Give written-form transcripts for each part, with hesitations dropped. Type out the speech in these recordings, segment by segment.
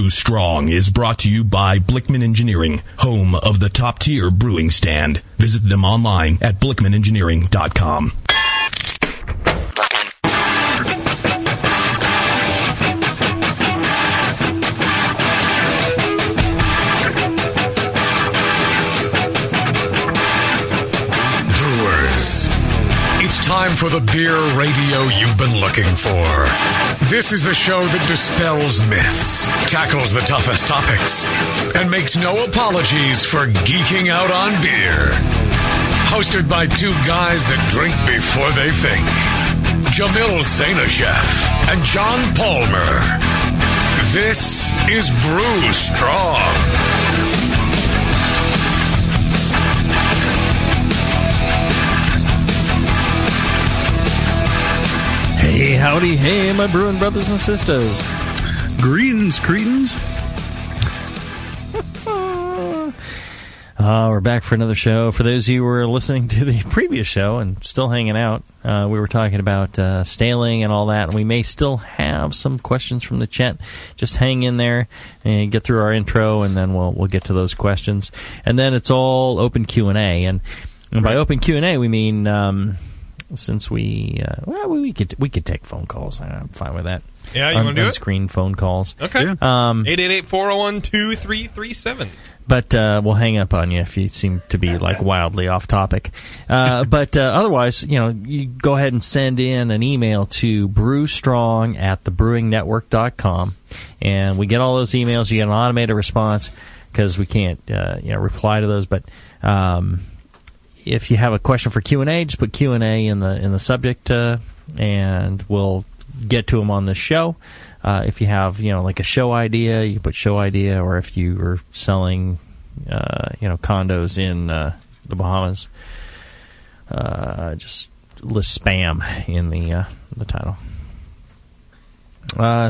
Brew Strong is brought to you by Blickman Engineering, home of the top-tier brewing stand. Visit them online at blickmanengineering.com. Time for the beer radio you've been looking for. This is the show that dispels myths, tackles the toughest topics, and makes no apologies for geeking out on beer. Hosted by two guys that drink before they think, Jamil Zainashev and John Palmer. This is Brew Strong. Hey, howdy, hey, my brewing brothers and sisters. Greetings, cretins. We're back for another show. For those of you who were listening to the previous show and still hanging out, we were talking about staling and all that, and we may still have some questions from the chat. Just hang in there and get through our intro, and then we'll get to those questions. And then it's all open Q&A. And by open Q&A, we mean... since we could take phone calls. I'm fine with that. Yeah, you want to do it? On-screen phone calls. Okay. 888-401-2337. But we'll hang up on you if you seem to be like wildly off topic. But otherwise, you go ahead and send in an email to brewstrong@thebrewingnetwork.com, and we get all those emails. You get an automated response because we can't reply to those, but. If you have a question for Q&A, just put Q&A in the subject, and we'll get to them on the show. If you have, like a show idea, you can put show idea, or if you are selling, condos in the Bahamas, just list spam in the title.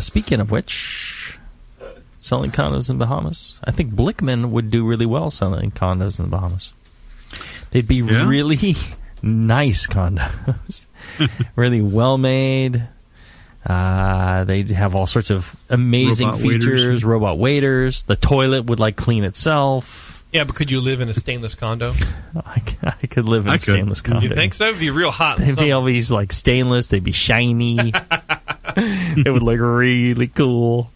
Speaking of which, selling condos in the Bahamas, I think Blickman would do really well selling condos in the Bahamas. They'd be really nice condos, really well made. They'd have all sorts of amazing features, robot waiters. The toilet would clean itself. Yeah, but could you live in a stainless condo? I could live in a stainless condo. You think so? It'd be real hot. They'd be always stainless. They'd be shiny. It would look really cool.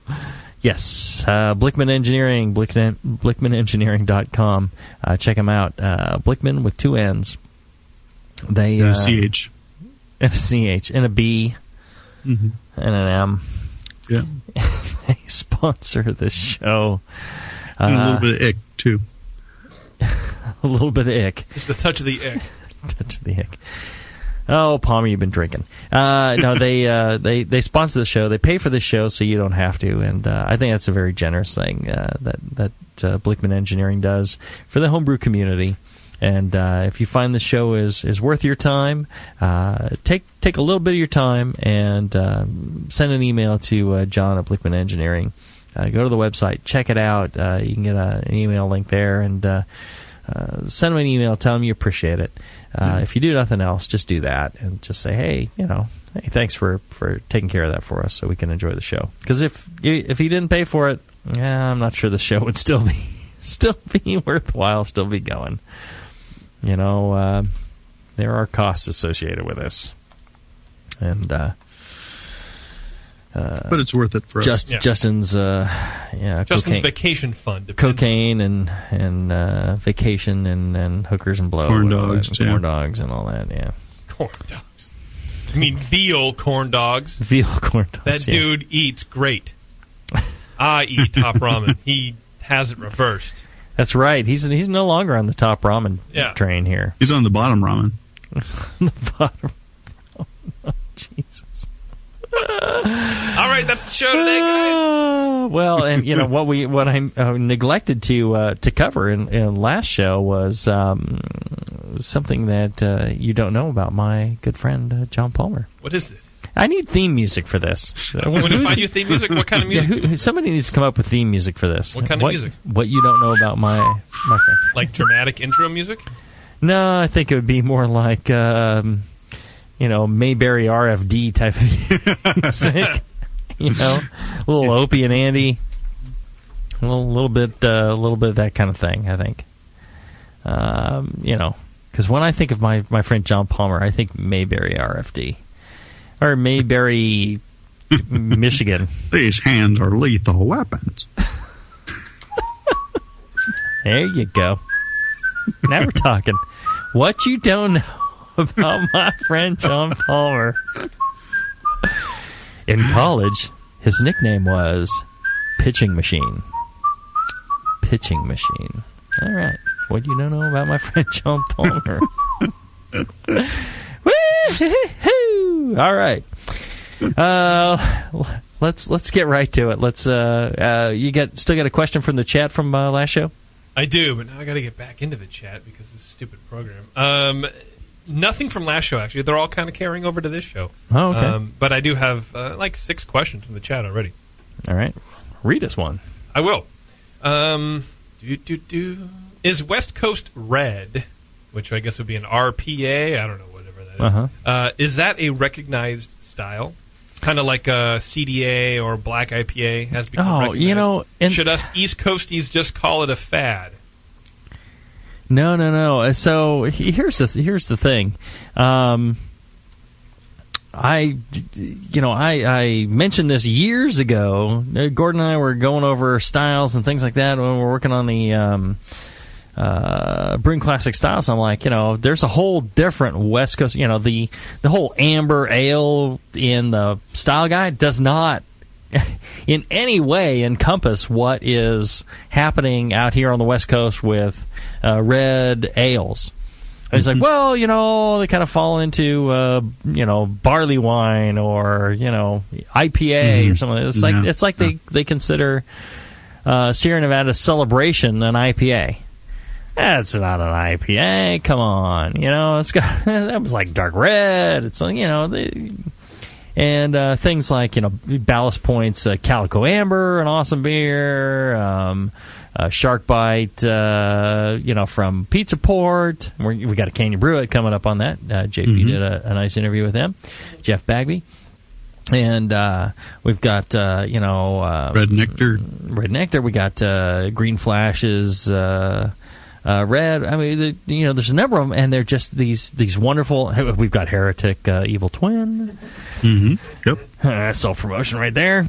Yes, Blickman Engineering, blickmanengineering.com. Check them out. Blickman with two N's. They and a CH. And a CH. And a B. Mm-hmm. And an M. Yeah. They sponsor this show. And a little bit of ick, too. A little bit of ick. Just a touch of the ick. Touch of the ick. Oh, Palmer, you've been drinking. No, they sponsor the show. They pay for the show so you don't have to, and I think that's a very generous thing that Blickman Engineering does for the homebrew community. And if you find the show is worth your time, take a little bit of your time and send an email to John at Blickman Engineering. Go to the website, check it out. You can get an email link there, and send them an email. Tell them you appreciate it. If you do nothing else, just do that and just say, hey, thanks for taking care of that for us so we can enjoy the show. Because if you didn't pay for it, I'm not sure the show would still be worthwhile, still be going. There are costs associated with this. And but it's worth it for us. Justin's Justin's vacation fund. Cocaine and vacation and hookers and blow. Corn dogs. Corn dogs and all that, yeah. Corn dogs. I mean veal corn dogs. Veal corn dogs. That dude eats great. I eat top ramen. He has it reversed. That's right. He's no longer on the top ramen train here. He's on the bottom ramen. The bottom. Oh, no, Jesus. All right, that's the show today, guys. Well, and what I neglected to cover in last show was something that you don't know about my good friend John Palmer. What is this? I need theme music for this. I'm going to find you theme music. What kind of music? Yeah, somebody needs to come up with theme music for this. What kind of music? What you don't know about my friend? Like dramatic intro music? No, I think it would be more like Mayberry RFD type of music. A little Opie and Andy. a little bit of that kind of thing, I think. Because when I think of my friend John Palmer, I think Mayberry RFD. Or Mayberry, Michigan. These hands are lethal weapons. There you go. Now we're talking. What you don't know about my friend John Palmer. In college, his nickname was Pitching Machine. Pitching Machine. All right. What you don't know about my friend John Palmer? Woo-hoo-hoo! All right. Let's get right to it. Let's. Still got a question from the chat from last show? I do, but now I got to get back into the chat because of this stupid program. Nothing from last show, actually. They're all kind of carrying over to this show. Oh, okay. But I do have 6 questions from the chat already. All right. Read us one. I will. Is West Coast Red, which I guess would be an RPA, I don't know, whatever that is, is that a recognized style? Kind of like a CDA or Black IPA has become recognized. Should us East Coasties just call it a fad? No. So here's the thing. I mentioned this years ago. Gordon and I were going over styles and things like that when we were working on the Brewing Classic styles. I'm like, there's a whole different West Coast. The whole amber ale in the style guide does not in any way encompass what is happening out here on the West Coast with red ales. It's like, well, they kind of fall into, barley wine or, IPA or something. It's like they consider Sierra Nevada Celebration an IPA. That's not an IPA. Come on, it's got that was like dark red. It's and things like Ballast Point's Calico Amber, an awesome beer. Shark Bite, from Pizza Port. We got a Can You Brew It coming up on that. JP did a nice interview with them, Jeff Bagby. And we've got, Red Nectar. Red Nectar. We got Green Flashes, Red. I mean, there's a number of them, and they're just these wonderful. We've got Heretic, Evil Twin. Yep. Self-promotion right there.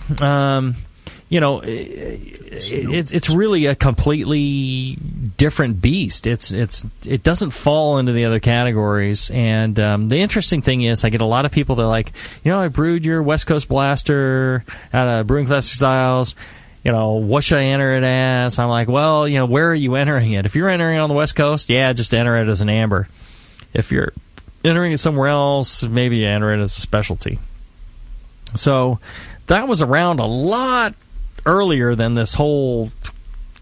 It's really a completely different beast. It doesn't fall into the other categories. And the interesting thing is, I get a lot of people that are like, I brewed your West Coast Blaster out of Brewing Classic Styles. What should I enter it as? I'm like, well, where are you entering it? If you're entering it on the West Coast, just enter it as an amber. If you're entering it somewhere else, maybe you enter it as a specialty. So that was around a lot earlier than this whole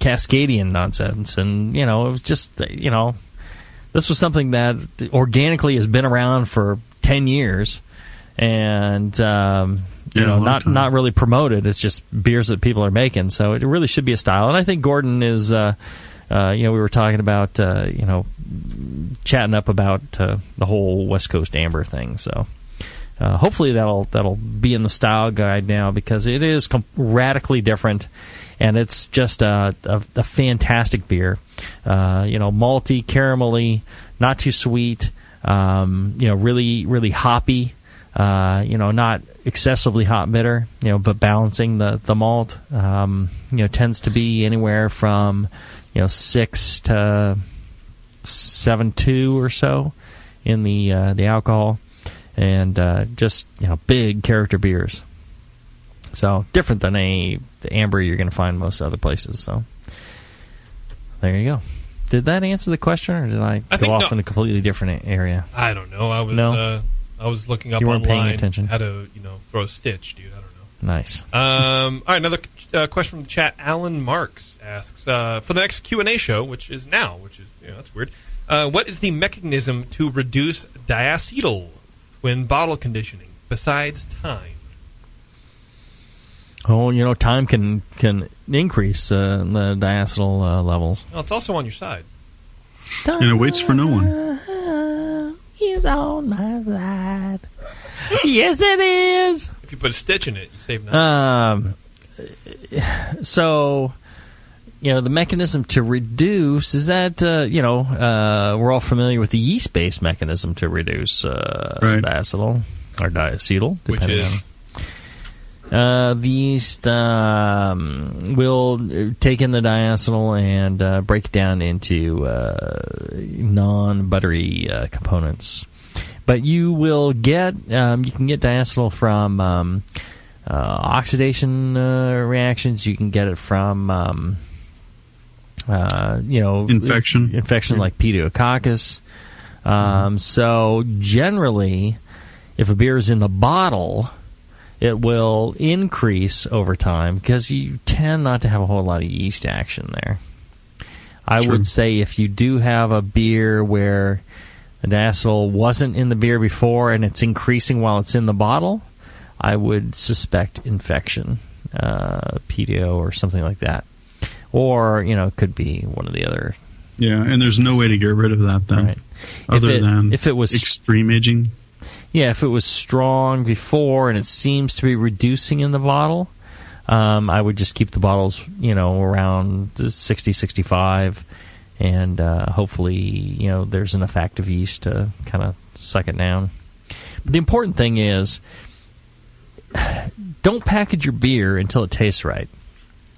Cascadian nonsense, and it was just this was something that organically has been around for 10 years, and not really promoted. It's just beers that people are making, so it really should be a style. And I think Gordon is we were talking about chatting up about the whole West Coast Amber thing, so hopefully that'll be in the style guide now, because it is radically different, and it's just a fantastic beer. Malty, caramelly, not too sweet. Really, really hoppy. Not excessively hot bitter. But balancing the malt. Tends to be anywhere from 6 to 7.2 or so in the alcohol. And just big character beers, so different than the amber you're going to find most other places. So there you go. Did that answer the question, or did I go off in a completely different area? I don't know. I was looking up you weren't online paying attention. How to throw a stitch, dude. I don't know. Nice. All right, another question from the chat. Alan Marks asks for the next Q&A show, which is now, that's weird. What is the mechanism to reduce diacetyl when bottle conditioning, besides time? Oh, time can increase the diacetyl levels. Well, it's also on your side. And it waits for no one. He's on my side. Yes, it is. If you put a stitch in it, you save nothing. So the mechanism to reduce is that, we're all familiar with the yeast-based mechanism to reduce diacetyl or diacetyl, depending on. The yeast will take in the diacetyl and break it down into non-buttery components. But you will get, you can get diacetyl from oxidation reactions. You can get it from, infection like pediococcus. So generally, if a beer is in the bottle, it will increase over time because you tend not to have a whole lot of yeast action there. I would say if you do have a beer where the diacetyl wasn't in the beer before and it's increasing while it's in the bottle, I would suspect infection, pedio or something like that. Or, it could be one of the other. Yeah, and there's no way to get rid of that then, right. other than if it was extreme aging. Yeah, if it was strong before and it seems to be reducing in the bottle, I would just keep the bottles, around 60, 65, and hopefully, there's enough active yeast to kind of suck it down. But the important thing is, don't package your beer until it tastes right.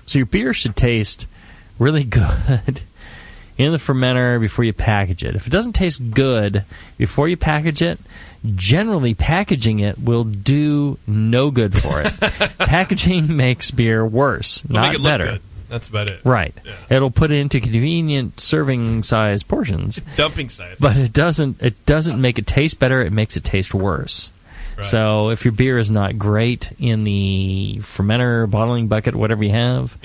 So your beer should taste really good in the fermenter before you package it. If it doesn't taste good before you package it, generally packaging it will do no good for it. Packaging makes beer worse, not make it better. Look good. That's about it. Right. Yeah. It'll put it into convenient serving size portions. Dumping size. But it doesn't make it taste better, it makes it taste worse. Right. So if your beer is not great in the fermenter, bottling bucket, whatever you have,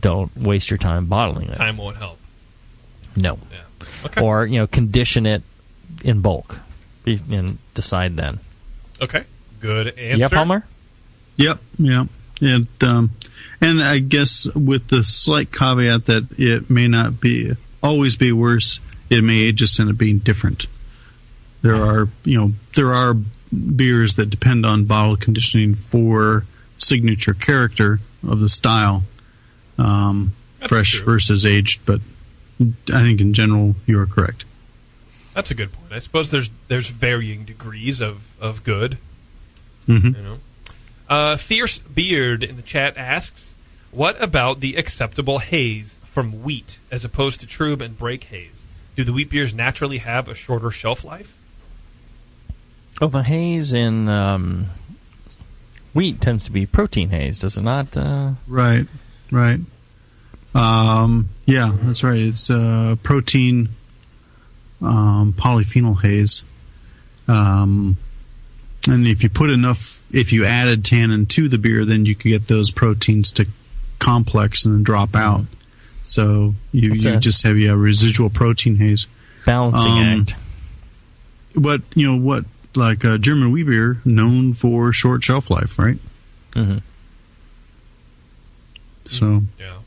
don't waste your time bottling it. Time won't help. No. Yeah. Okay. Or, condition it in bulk and decide then. Okay. Good answer. Yeah, Palmer? Yep, yeah. And I guess with the slight caveat that it may not always be worse, it may just end up being different. There are beers that depend on bottle conditioning for signature character of the style, fresh true. versus aged. But I think in general you are correct. That's a good point. I suppose there's varying degrees of good. Mm-hmm. Fierce Beard in the chat asks, what about the acceptable haze from wheat as opposed to Trub and Break haze? Do the wheat beers naturally have a shorter shelf life? Oh, the haze in wheat tends to be protein haze, does it not? Right. Yeah, that's right. It's protein polyphenol haze. And if you added tannin to the beer, then you could get those proteins to complex and then drop out. So you just have a residual protein haze. Balancing act. But, like German wheat beer, known for short shelf life, right? Mm-hmm. So. Yeah.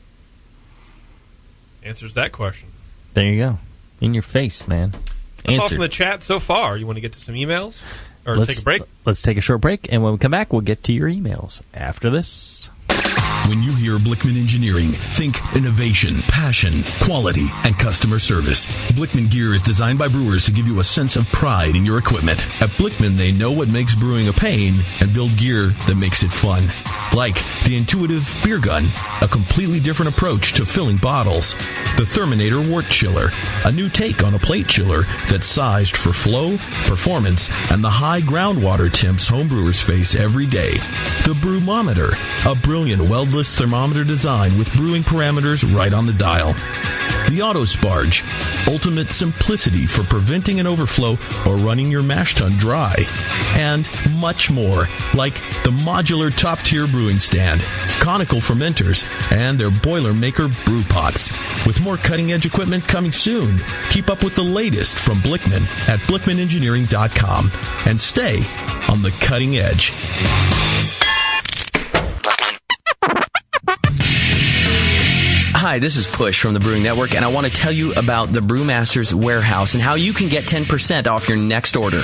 Answers that question. There you go. In your face, man. That's all from the chat so far. You want to get to some emails? Or take a break? Let's take a short break, and when we come back, we'll get to your emails after this. When you hear Blickman Engineering, think innovation, passion, quality, and customer service. Blickman gear is designed by brewers to give you a sense of pride in your equipment. At Blickman, they know what makes brewing a pain and build gear that makes it fun. Like the intuitive beer gun, a completely different approach to filling bottles. The Therminator Wort Chiller, a new take on a plate chiller that's sized for flow, performance, and the high groundwater temps homebrewers face every day. The Brewmometer, a brilliant weldless thermometer design with brewing parameters right on the dial. The Autosparge, ultimate simplicity for preventing an overflow or running your mash tun dry. And much more, like the modular top-tier brewing stand, conical fermenters, and their Boilermaker brew pots. With more cutting-edge equipment coming soon, keep up with the latest from Blickman at blickmanengineering.com and stay on the cutting edge. Hi, this is Push from the Brewing Network, and I want to tell you about the Brewmaster's Warehouse and how you can get 10% off your next order.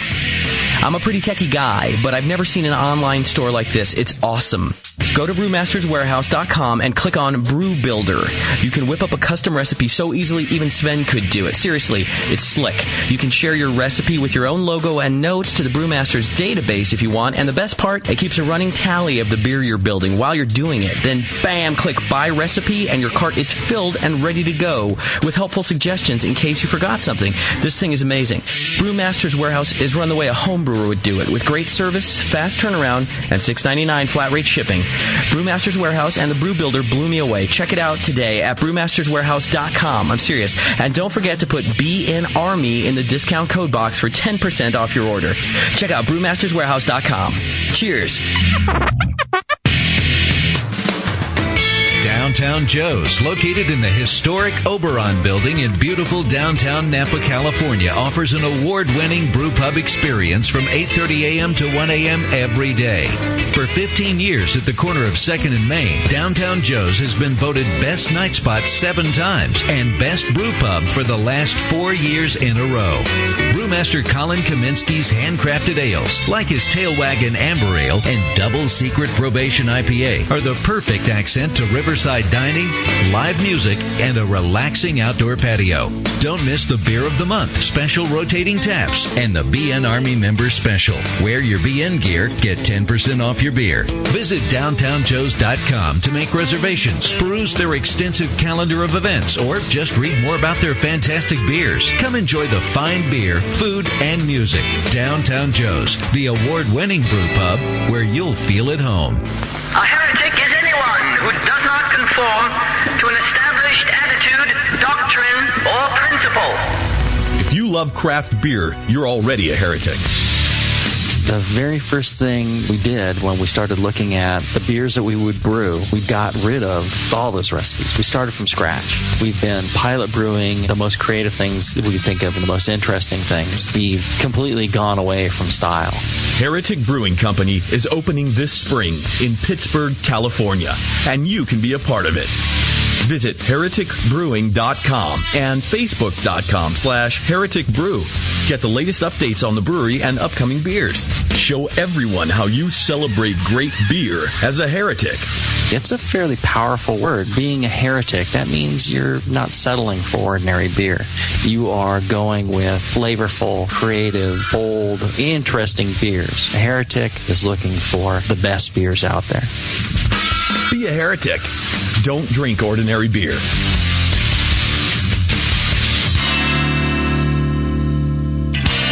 I'm a pretty techie guy, but I've never seen an online store like this. It's awesome. Go to brewmasterswarehouse.com and click on Brew Builder. You can whip up a custom recipe so easily even Sven could do it. Seriously, it's slick. You can share your recipe with your own logo and notes to the Brewmasters database if you want. And the best part, it keeps a running tally of the beer you're building while you're doing it. Then, bam, click Buy Recipe, and your cart is filled and ready to go with helpful suggestions in case you forgot something. This thing is amazing. Brewmasters Warehouse is run the way a home brewer would do it, with great service, fast turnaround, and $6.99 flat rate shipping. Brewmasters Warehouse and the Brew Builder blew me away. Check it out today at brewmasterswarehouse.com. I'm serious. And don't forget to put BN Army in the discount code box for 10% off your order. Check out brewmasterswarehouse.com. Cheers. Downtown Joe's, located in the historic Oberon building in beautiful downtown Napa, California, offers an award-winning brew pub experience from 8:30 a.m. to 1 a.m. every day. For 15 years at the corner of 2nd and Main, Downtown Joe's has been voted Best Night Spot 7 times and Best Brew Pub for the last 4 years in a row. Brewmaster Colin Kaminsky's handcrafted ales, like his Tail Wagon Amber Ale and Double Secret Probation IPA, are the perfect accent to riverside dining, live music, and a relaxing outdoor patio. Don't miss the Beer of the Month, special rotating taps, and the BN Army Member Special. Wear your BN gear, get 10% off your beer. Visit downtownjoes.com to make reservations, peruse their extensive calendar of events, or just read more about their fantastic beers. Come enjoy the fine beer, food, and music. Downtown Joe's, the award-winning brew pub where you'll feel at home. A heretic is anyone who does not conform to an established attitude, doctrine, or principle. If you love craft beer, you're already a heretic. The very first thing we did when we started looking at the beers that we would brew, we got rid of all those recipes. We started from scratch. We've been pilot brewing the most creative things that we could think of and the most interesting things. We've completely gone away from style. Heretic Brewing Company is opening this spring in Pittsburgh, California, and you can be a part of it. Visit hereticbrewing.com and facebook.com/hereticbrew. Get the latest updates on the brewery and upcoming beers. Show everyone how you celebrate great beer as a heretic. It's a fairly powerful word. Being a heretic, that means you're not settling for ordinary beer. You are going with flavorful, creative, bold, interesting beers. A heretic is looking for the best beers out there. Be a heretic. Don't drink ordinary beer.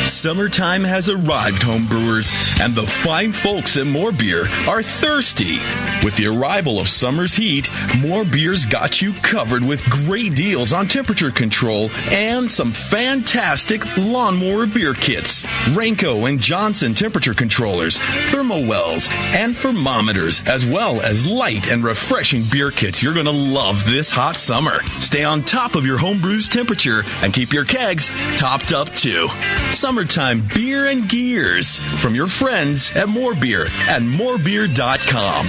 Summertime has arrived, homebrewers, and the fine folks at More Beer are thirsty. With the arrival of summer's heat, More Beer's got you covered with great deals on temperature control and some fantastic lawnmower beer kits. Renko and Johnson temperature controllers, thermowells, and thermometers, as well as light and refreshing beer kits you're going to love this hot summer. Stay on top of your homebrew's temperature and keep your kegs topped up too. Summertime beer and gears from your friends at More Beer and morebeer.com.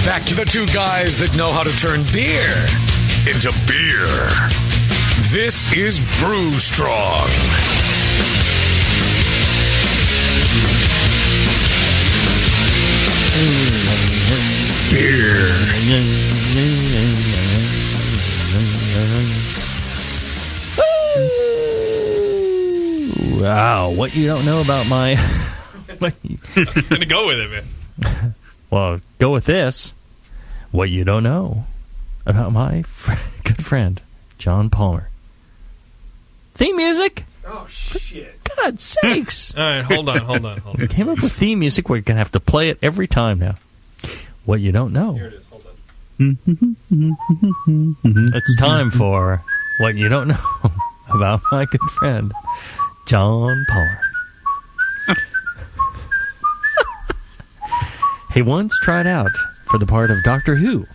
Back to the two guys that know how to turn beer into beer. This is Brew Strong. Beer. Wow, what you don't know about my... I'm going to go with it, man. Well, go with this. What you don't know about my good friend, John Palmer. Theme music? Oh, shit. God's sakes. All right, hold on. We came up with theme music. We're going to have to play it every time now. What you don't know. Here it is, hold on. It's time for What You Don't Know About My Good Friend, John Palmer. He once tried out for the part of Doctor Who,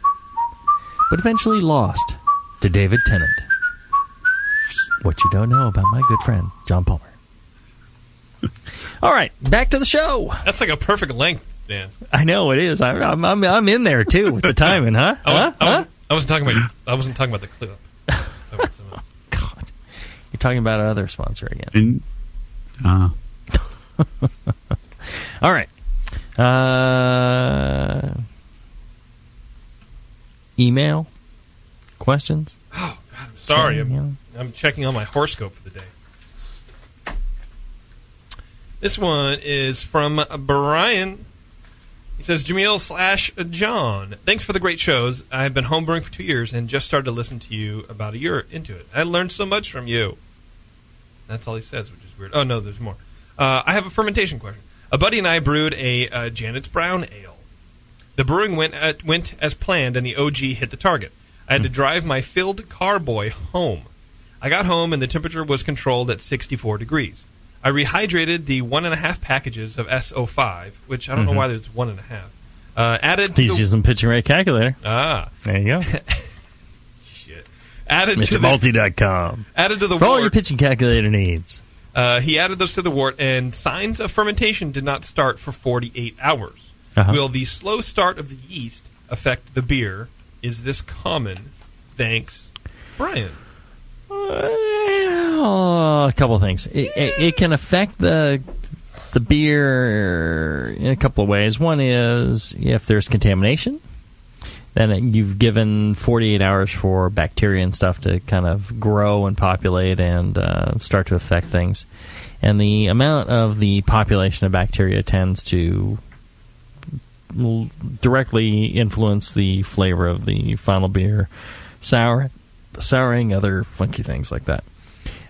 but eventually lost to David Tennant. What you don't know about my good friend, John Palmer. All right, back to the show. That's like a perfect length, Dan. I know it is. I'm in there too with the timing, huh? I wasn't talking about the clip. God, you're talking about our other sponsor again. All right. Email? Questions? Oh, God, I'm sorry. I'm checking on my horoscope for the day. This one is from Brian. He says, Jamil/John, thanks for the great shows. I've been homebrewing for 2 years and just started to listen to you about a year into it. I learned so much from you. That's all he says, which is weird. Oh, no, there's more. I have a fermentation question. A buddy and I brewed a Janet's Brown Ale. The brewing went as planned, and the OG hit the target. I had to drive my filled carboy home. I got home, and the temperature was controlled at 64 degrees. I rehydrated the 1.5 packages of SO5, which I don't know why there's 1.5. He's using pitching rate calculator. Ah. There you go. Shit. Added MrMulti.com. Added to the for wort. all your pitching calculator needs. He added those to the wort, and signs of fermentation did not start for 48 hours. Will the slow start of the yeast affect the beer? Is this common? Thanks, Brian. A couple of things. It can affect the beer in a couple of ways. One is if there's contamination, then you've given 48 hours for bacteria and stuff to kind of grow and populate and start to affect things. And the amount of the population of bacteria tends to directly influence the flavor of the final beer, souring, other funky things like that.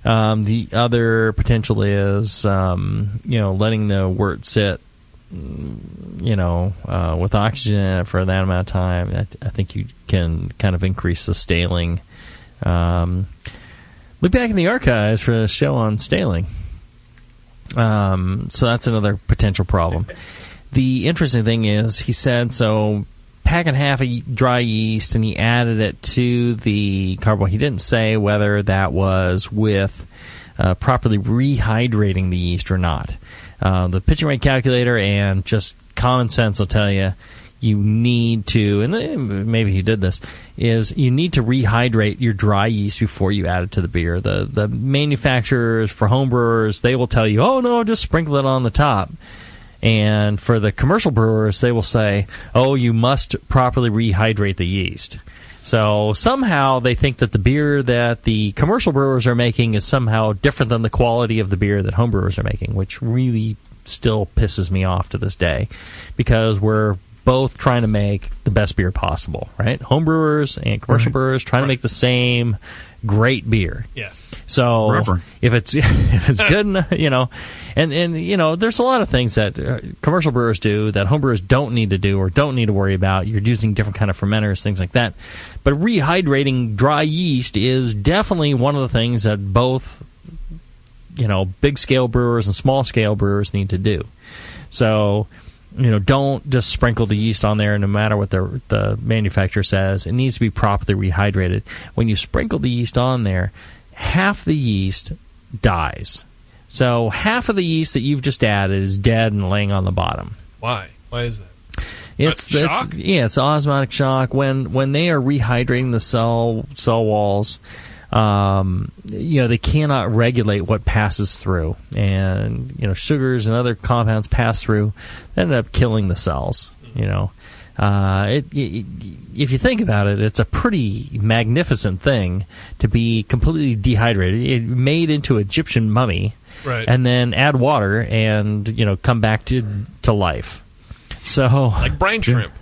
The other potential is, letting the wort sit, with oxygen in it for that amount of time. I think you can kind of increase the staling. Look back in the archives for a show on staling. So that's another potential problem. The interesting thing is, he said, so pack and half of dry yeast, and he added it to the carboy. He didn't say whether that was with properly rehydrating the yeast or not. The pitching rate calculator and just common sense will tell you need to, and maybe he did this, is you need to rehydrate your dry yeast before you add it to the beer. The manufacturers, for homebrewers, they will tell you, oh, no, just sprinkle it on the top. And for the commercial brewers, they will say, oh, you must properly rehydrate the yeast. So somehow they think that the beer that the commercial brewers are making is somehow different than the quality of the beer that homebrewers are making, which really still pisses me off to this day, because we're both trying to make the best beer possible, right? Homebrewers and commercial brewers trying to make the same great beer. Yes. So if it's good enough, and there's a lot of things that commercial brewers do that homebrewers don't need to do or don't need to worry about. You're using different kind of fermenters, things like that. But rehydrating dry yeast is definitely one of the things that both, big scale brewers and small scale brewers need to do. So, don't just sprinkle the yeast on there no matter what the manufacturer says. It needs to be properly rehydrated. When you sprinkle the yeast on there, half the yeast dies. So half of the yeast that you've just added is dead and laying on the bottom. Why? Why is that? It's shock? It's osmotic shock. When they are rehydrating the cell walls, they cannot regulate what passes through, and sugars and other compounds pass through, that end up killing the cells. If you think about it, it's a pretty magnificent thing to be completely dehydrated, made into Egyptian mummy, right, and then add water and come back to life. So like brine shrimp.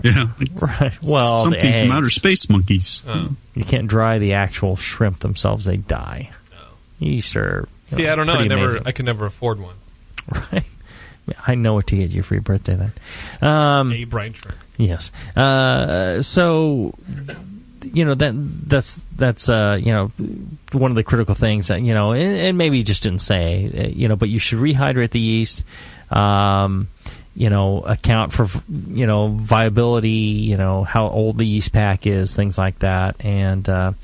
Yeah. Right. Well, something from outer space monkeys. Oh. You can't dry the actual shrimp themselves; they die. Oh. Yeast are. See, I don't know. Amazing. I could never afford one. Right. I know what to get you for your birthday then. A brine shrimp. Yes. So, that's one of the critical things that and maybe you just didn't say but you should rehydrate the yeast. Account for, viability, how old the yeast pack is, things like that. And,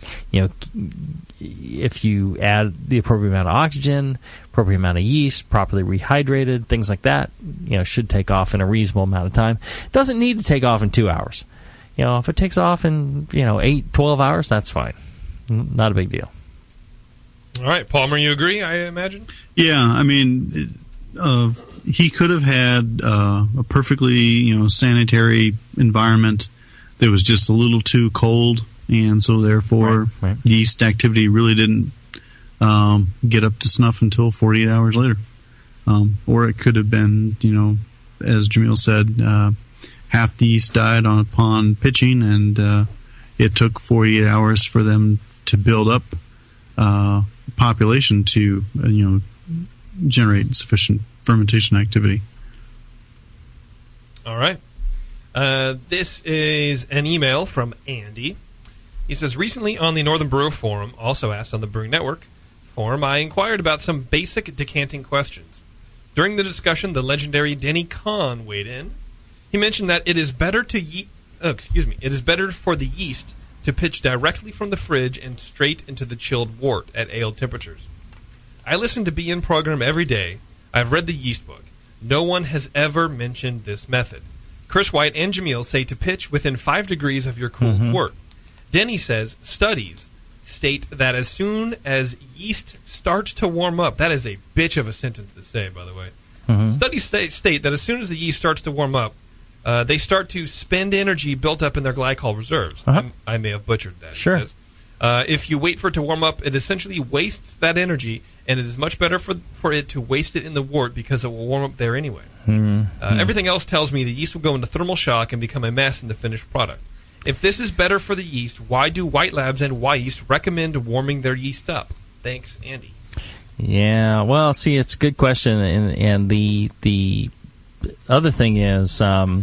if you add the appropriate amount of oxygen, appropriate amount of yeast, properly rehydrated, things like that, should take off in a reasonable amount of time. Doesn't need to take off in 2 hours. If it takes off in, 8, 12 hours, that's fine. Not a big deal. All right, Palmer, you agree, I imagine? Yeah, I mean, he could have had a perfectly, sanitary environment that was just a little too cold, and so therefore yeast activity really didn't get up to snuff until 48 hours later. Or it could have been, as Jamil said, half the yeast died upon pitching, and it took 48 hours for them to build up population to, generate sufficient fermentation activity. All right. This is an email from Andy. He says, recently on the Northern Brewer Forum, also asked on the Brewing Network forum, I inquired about some basic decanting questions. During the discussion, the legendary Denny Kahn weighed in. He mentioned that it is better it is better for the yeast to pitch directly from the fridge and straight into the chilled wort at ale temperatures. I listen to BN program every day. I've read the yeast book. No one has ever mentioned this method. Chris White and Jamil say to pitch within 5 degrees of your cooled wort. Denny says studies state that as soon as yeast starts to warm up, that is a bitch of a sentence to say, by the way. Studies state that as soon as the yeast starts to warm up, they start to spend energy built up in their glycol reserves. I may have butchered that. Sure. If you wait for it to warm up, it essentially wastes that energy, and it is much better for it to waste it in the wort because it will warm up there anyway. Everything else tells me the yeast will go into thermal shock and become a mess in the finished product. If this is better for the yeast, why do White Labs and Yeast recommend warming their yeast up? Thanks, Andy. Yeah, well, see, it's a good question, and the other thing is, all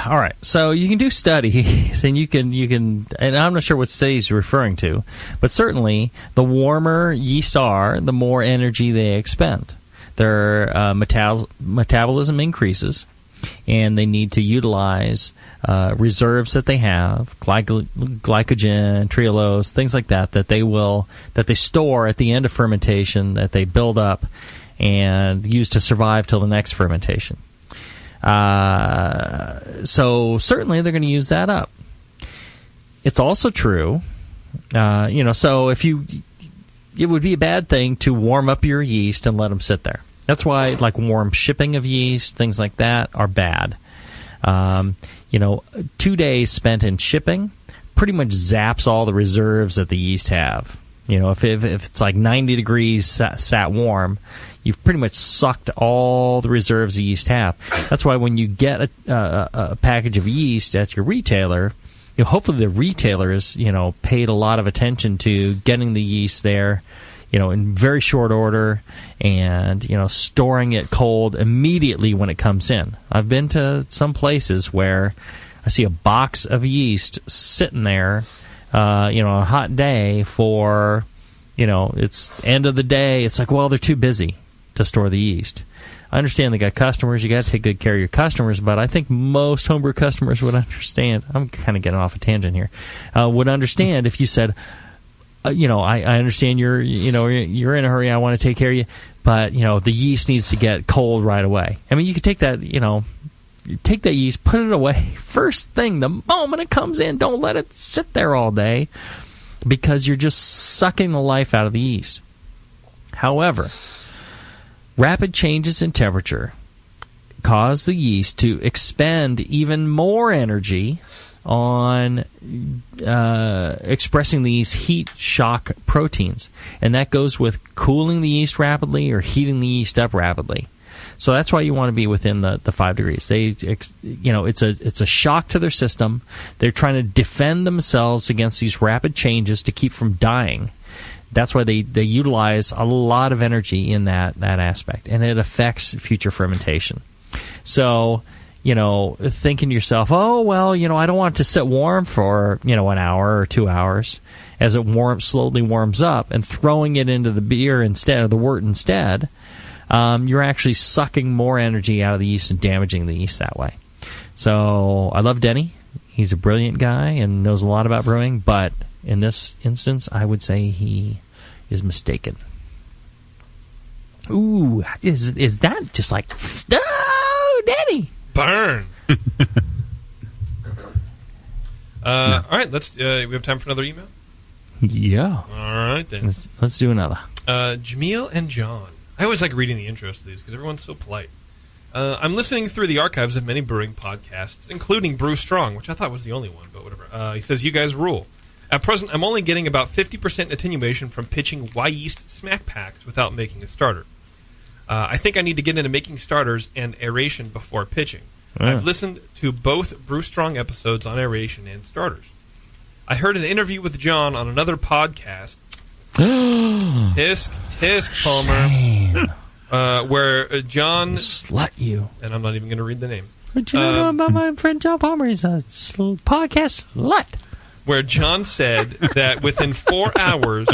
right, so you can do studies, and you can, and I'm not sure what studies you're referring to, but certainly the warmer yeast are, the more energy they expend. Their metabolism increases, and they need to utilize reserves that they have, glycogen, trehalose, things like that they store at the end of fermentation, that they build up and use to survive till the next fermentation. So certainly they're going to use that up. It's also true, so it would be a bad thing to warm up your yeast and let them sit there. That's why, like, warm shipping of yeast, things like that, are bad. 2 days spent in shipping pretty much zaps all the reserves that the yeast have. If it's like 90 degrees sat warm, you've pretty much sucked all the reserves the yeast have. That's why when you get a package of yeast at your retailer, hopefully the retailer is, paid a lot of attention to getting the yeast there, in very short order, and, storing it cold immediately when it comes in. I've been to some places where I see a box of yeast sitting there, a hot day for, it's end of the day. It's like, well, they're too busy to store the yeast. I understand they got customers. You got to take good care of your customers, but I think most homebrew customers would understand. I'm kind of getting off a tangent here. Would understand if you said, I understand you're in a hurry. I want to take care of you, but the yeast needs to get cold right away. I mean, you could take that, you take that yeast, put it away first thing the moment it comes in. Don't let it sit there all day, because you're just sucking the life out of the yeast. However, rapid changes in temperature cause the yeast to expend even more energy on expressing these heat shock proteins, and that goes with cooling the yeast rapidly or heating the yeast up rapidly. So that's why you want to be within the 5 degrees. It's a shock to their system. They're trying to defend themselves against these rapid changes to keep from dying. That's why they utilize a lot of energy in that aspect, and it affects future fermentation. So, thinking to yourself, oh, well, I don't want it to sit warm for, an hour or 2 hours as it slowly warms up, and throwing it into the beer instead, or the wort instead, you're actually sucking more energy out of the yeast and damaging the yeast that way. So I love Denny. He's a brilliant guy and knows a lot about brewing, but in this instance, I would say he is mistaken. Ooh, is that just like, oh, Denny? Burn. All right, let's. We have time for another email. Yeah. All right, then. Let's do another. Jameel and John. I always like reading the intros to these because everyone's so polite. I'm listening through the archives of many brewing podcasts, including Brew Strong, which I thought was the only one, but whatever. He says, you guys rule. At present, I'm only getting about 50% attenuation from pitching Y-yeast smack packs without making a starter. I think I need to get into making starters and aeration before pitching. I've listened to both Brew Strong episodes on aeration and starters. I heard an interview with John on another podcast. Tisk, Palmer. Where John... Slut you. And I'm not even going to read the name. What you know about my friend John Palmer? He's a podcast slut. Where John said that within 4 hours,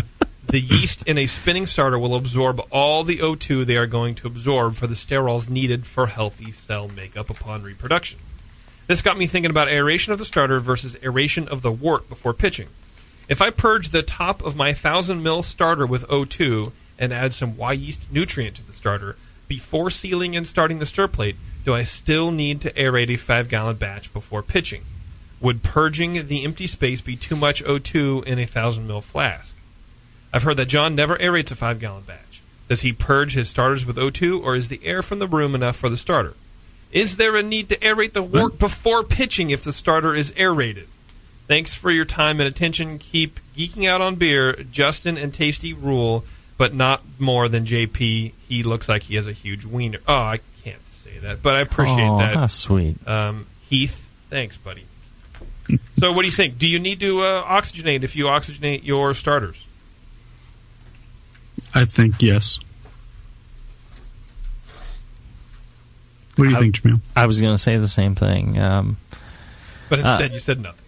the yeast in a spinning starter will absorb all the O2 they are going to absorb for the sterols needed for healthy cell makeup upon reproduction. This got me thinking about aeration of the starter versus aeration of the wort before pitching. If I purge the top of my 1,000 ml starter with O2 and add some Y-yeast nutrient to the starter before sealing and starting the stir plate, do I still need to aerate a 5-gallon batch before pitching? Would purging the empty space be too much O2 in a 1,000 ml flask? I've heard that John never aerates a 5-gallon batch. Does he purge his starters with O2, or is the air from the room enough for the starter? Is there a need to aerate the wort before pitching if the starter is aerated? Thanks for your time and attention. Keep geeking out on beer. Justin and Tasty rule, but not more than JP. He looks like he has a huge wiener. Oh, I can't say that, but I appreciate that. How sweet. Heath, thanks, buddy. So what do you think? Do you need to oxygenate if you oxygenate your starters? I think yes. What do you think, Jamil? I was going to say the same thing. But instead you said nothing.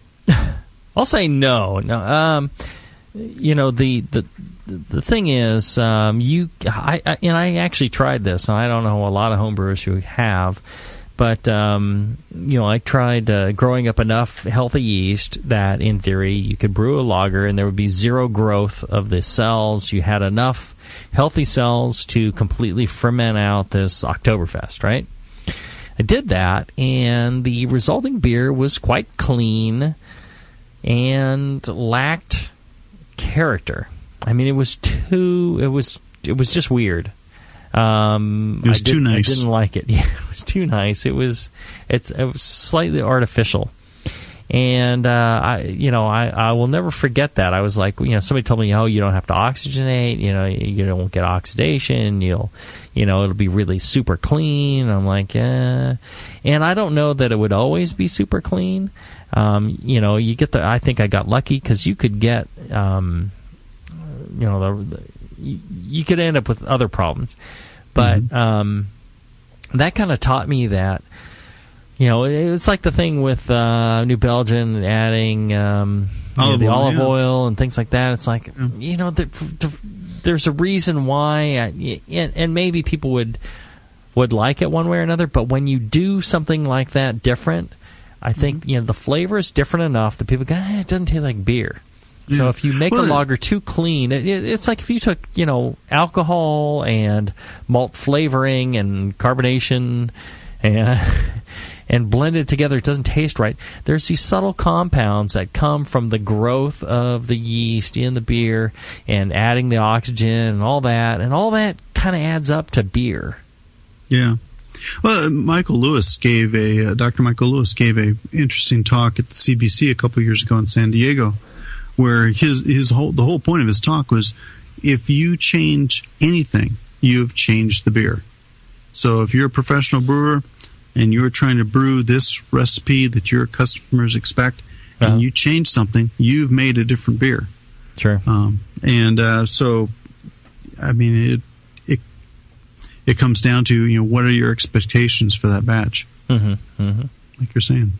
I'll say no. No. You know, the thing is, I actually tried this, and I don't know a lot of homebrewers who have, but you know, I tried growing up enough healthy yeast that, in theory, you could brew a lager and there would be zero growth of the cells. You had enough healthy cells to completely ferment out this Oktoberfest, right? I did that, and the resulting beer was quite clean and lacked character. I mean, it was just weird. It was too nice. I didn't like it. Yeah, it was too nice. It was slightly artificial. And I will never forget that. I was like, somebody told me, oh, you don't have to oxygenate, you don't get oxidation, it'll be really super clean. I'm like, and I don't know that it would always be super clean. You get I think I got lucky because you could get, you could end up with other problems. But that kind of taught me that, it's like the thing with New Belgium adding the olive oil and things like that. It's like, there's a reason why, and maybe people would like it one way or another, but when you do something like that different, I think, the flavor is different enough that people go, it doesn't taste like beer. So if you make a lager too clean, it's like if you took, alcohol and malt flavoring and carbonation and blend it together, it doesn't taste right. There's these subtle compounds that come from the growth of the yeast in the beer and adding the oxygen and all that kind of adds up to beer. Yeah. Well, Dr. Michael Lewis gave a interesting talk at the CBC a couple years ago in San Diego, where the whole point of his talk was, if you change anything, you've changed the beer. So if you're a professional brewer and you're trying to brew this recipe that your customers expect, and you change something, you've made a different beer. Sure. So, I mean, it comes down to, what are your expectations for that batch? Like you're saying.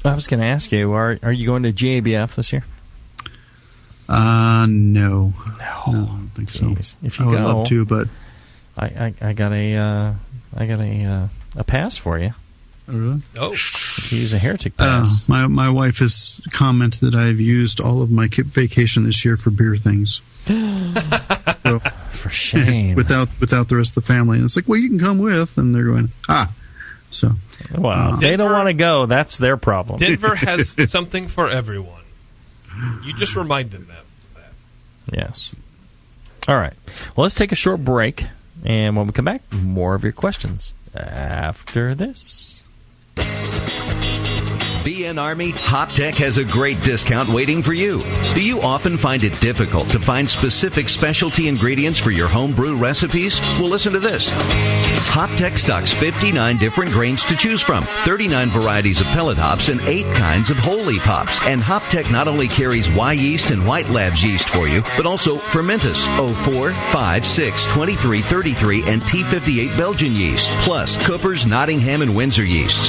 I was going to ask you, are you going to GABF this year? No, I don't think so. If you I would go, love to, but I got a pass for you. Oh, really? Oh, if you use a heretic pass. My wife has commented that I've used all of my vacation this year for beer things. So, for shame. without the rest of the family, and it's like, well, you can come with, and they're going, so. Well, if they don't want to go, that's their problem. Denver has something for everyone. You just reminded them of that. Yes. All right. Well, let's take a short break, and when we come back, more of your questions after this. BN Army, HopTech has a great discount waiting for you. Do you often find it difficult to find specific specialty ingredients for your home brew recipes? Well, listen to this. HopTech stocks 59 different grains to choose from, 39 varieties of pellet hops, and 8 kinds of whole leaf hops. And HopTech not only carries Y yeast and White Labs yeast for you, but also Fermentus, 04, 5, 6, 23, 33, and T58 Belgian yeast, plus Cooper's, Nottingham, and Windsor yeasts.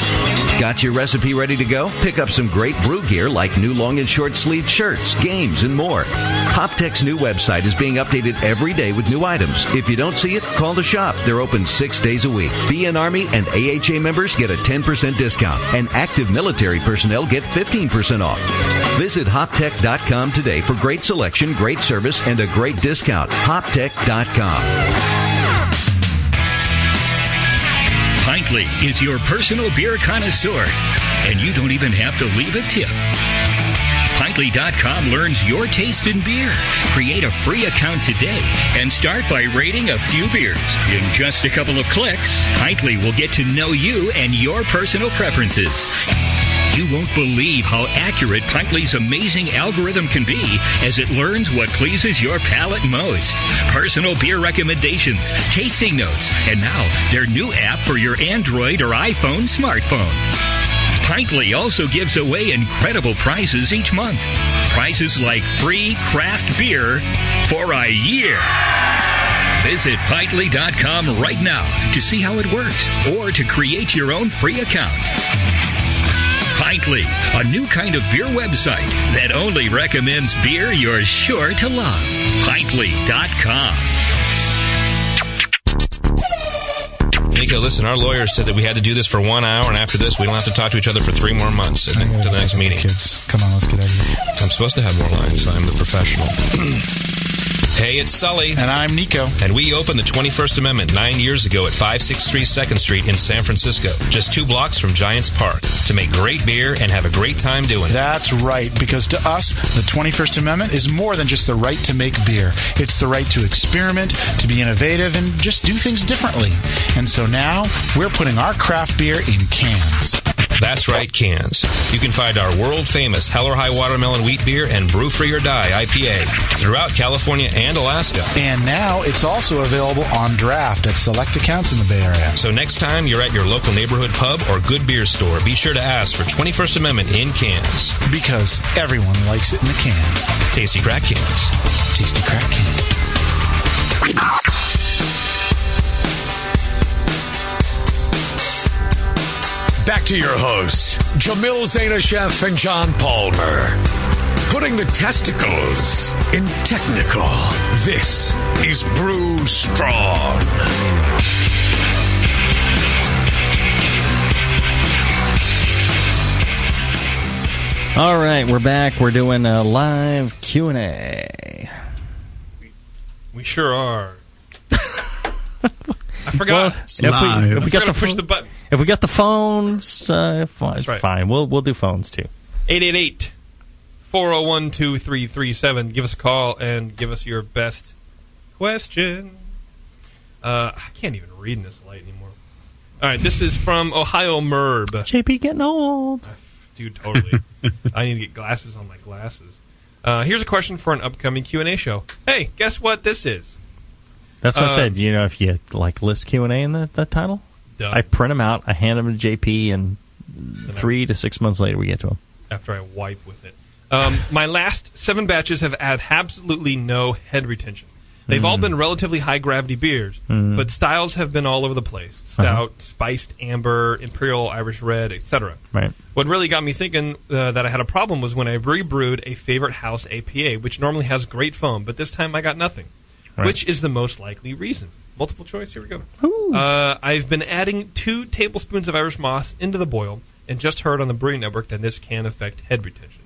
Got your recipe ready to go? Pick up some great brew gear like new long and short sleeved shirts, games, and more. HopTech's new website is being updated every day with new items. If you don't see it, call the shop. They're open 6 days a week. BN Army and AHA members get a 10% discount, and active military personnel get 15% off. Visit HopTech.com today for great selection, great service, and a great discount. HopTech.com. Pintley is your personal beer connoisseur, and you don't even have to leave a tip. Pintley.com learns your taste in beer. Create a free account today and start by rating a few beers. In just a couple of clicks, Pintley will get to know you and your personal preferences. You won't believe how accurate Pintley's amazing algorithm can be as it learns what pleases your palate most. Personal beer recommendations, tasting notes, and now their new app for your Android or iPhone smartphone. Pintley also gives away incredible prizes each month. Prizes like free craft beer for a year. Visit Pintley.com right now to see how it works or to create your own free account. Pintley, a new kind of beer website that only recommends beer you're sure to love. Pintley.com. Nico, listen, our lawyers said that we had to do this for 1 hour, and after this, we don't have to talk to each other for 3 more months, I think, to the next meeting. Kids, come on, let's get out of here. I'm supposed to have more lines, so I'm the professional. Hey, it's Sully. And I'm Nico. And we opened the 21st Amendment 9 years ago at 563 2nd Street in San Francisco, just 2 blocks from Giants Park, to make great beer and have a great time doing it. That's right, because to us, the 21st Amendment is more than just the right to make beer. It's the right to experiment, to be innovative, and just do things differently. And so now, we're putting our craft beer in cans. That's right, cans. You can find our world-famous Hell or High Watermelon Wheat Beer and Brew Free or Die IPA throughout California and Alaska. And now it's also available on draft at select accounts in the Bay Area. So next time you're at your local neighborhood pub or good beer store, be sure to ask for 21st Amendment in cans. Because everyone likes it in a can. Tasty crack cans. Tasty crack can. Back to your hosts, Jamil Zainasheff and John Palmer. Putting the testicles in technical. This is Brew Strong. All right, we're back. We're doing a live Q&A. We sure are. I forgot. Well, if we got to push the button. If we got the phones, fine. That's right. Fine. We'll do phones too. 888-401-2337. Give us a call and give us your best question. I can't even read in this light anymore. All right, this is from Ohio Merb. JP getting old. Dude, totally. I need to get glasses on my glasses. Here's a question for an upcoming Q&A show. Hey, guess what this is? That's what I said. You know, if you list Q&A in that title, Done. I print them out, I hand them to JP, and 3 to 6 months later we get to them. After I wipe with it. My last 7 batches have had absolutely no head retention. They've all been relatively high-gravity beers, but styles have been all over the place. Stout, spiced amber, imperial Irish red, etc. Right. What really got me thinking that I had a problem was when I rebrewed a favorite house APA, which normally has great foam, but this time I got nothing. Right. Which is the most likely reason? Multiple choice, here we go. I've been adding 2 tablespoons of Irish moss into the boil and just heard on the Brewing Network that this can affect head retention.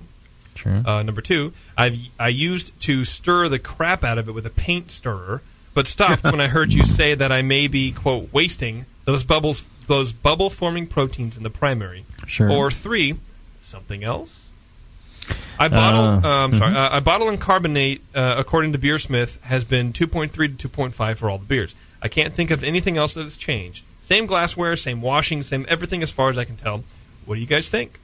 Sure. Number 2, I used to stir the crap out of it with a paint stirrer, but stopped when I heard you say that I may be, quote, wasting those bubble-forming proteins in the primary. Sure. Or 3, something else? I bottle and carbonate, according to Beersmith, has been 2.3 to 2.5 for all the beers. I can't think of anything else that has changed. Same glassware, same washing, same everything as far as I can tell. What do you guys think?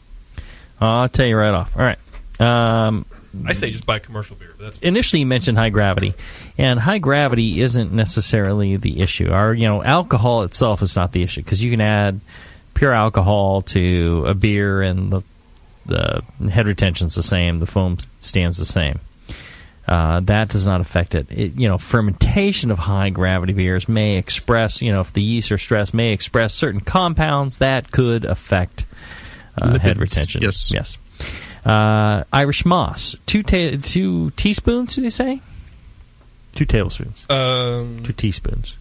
I'll tell you right off. All right. I say just buy commercial beer. But that's initially you mentioned high gravity, and high gravity isn't necessarily the issue. Alcohol itself is not the issue, because you can add pure alcohol to a beer and the head retention's the same, the foam stands the same. That does not affect it. Fermentation of high gravity beers may express, if the yeast are stressed, may express certain compounds that could affect head retention. Yes. Irish moss, 2 teaspoons, did you say? 2 tablespoons. 2 teaspoons.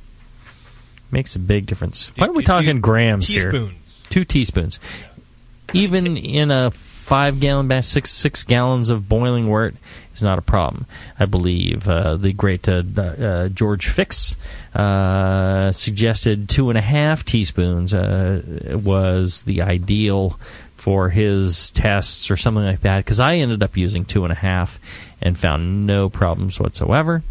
Makes a big difference. Why are we talking grams here? 2 teaspoons. Yeah. Even in a 5-gallon batch, 6 gallons of boiling wort is not a problem. I believe the great George Fix suggested 2.5 teaspoons was the ideal for his tests or something like that, because I ended up using 2.5 and found no problems whatsoever.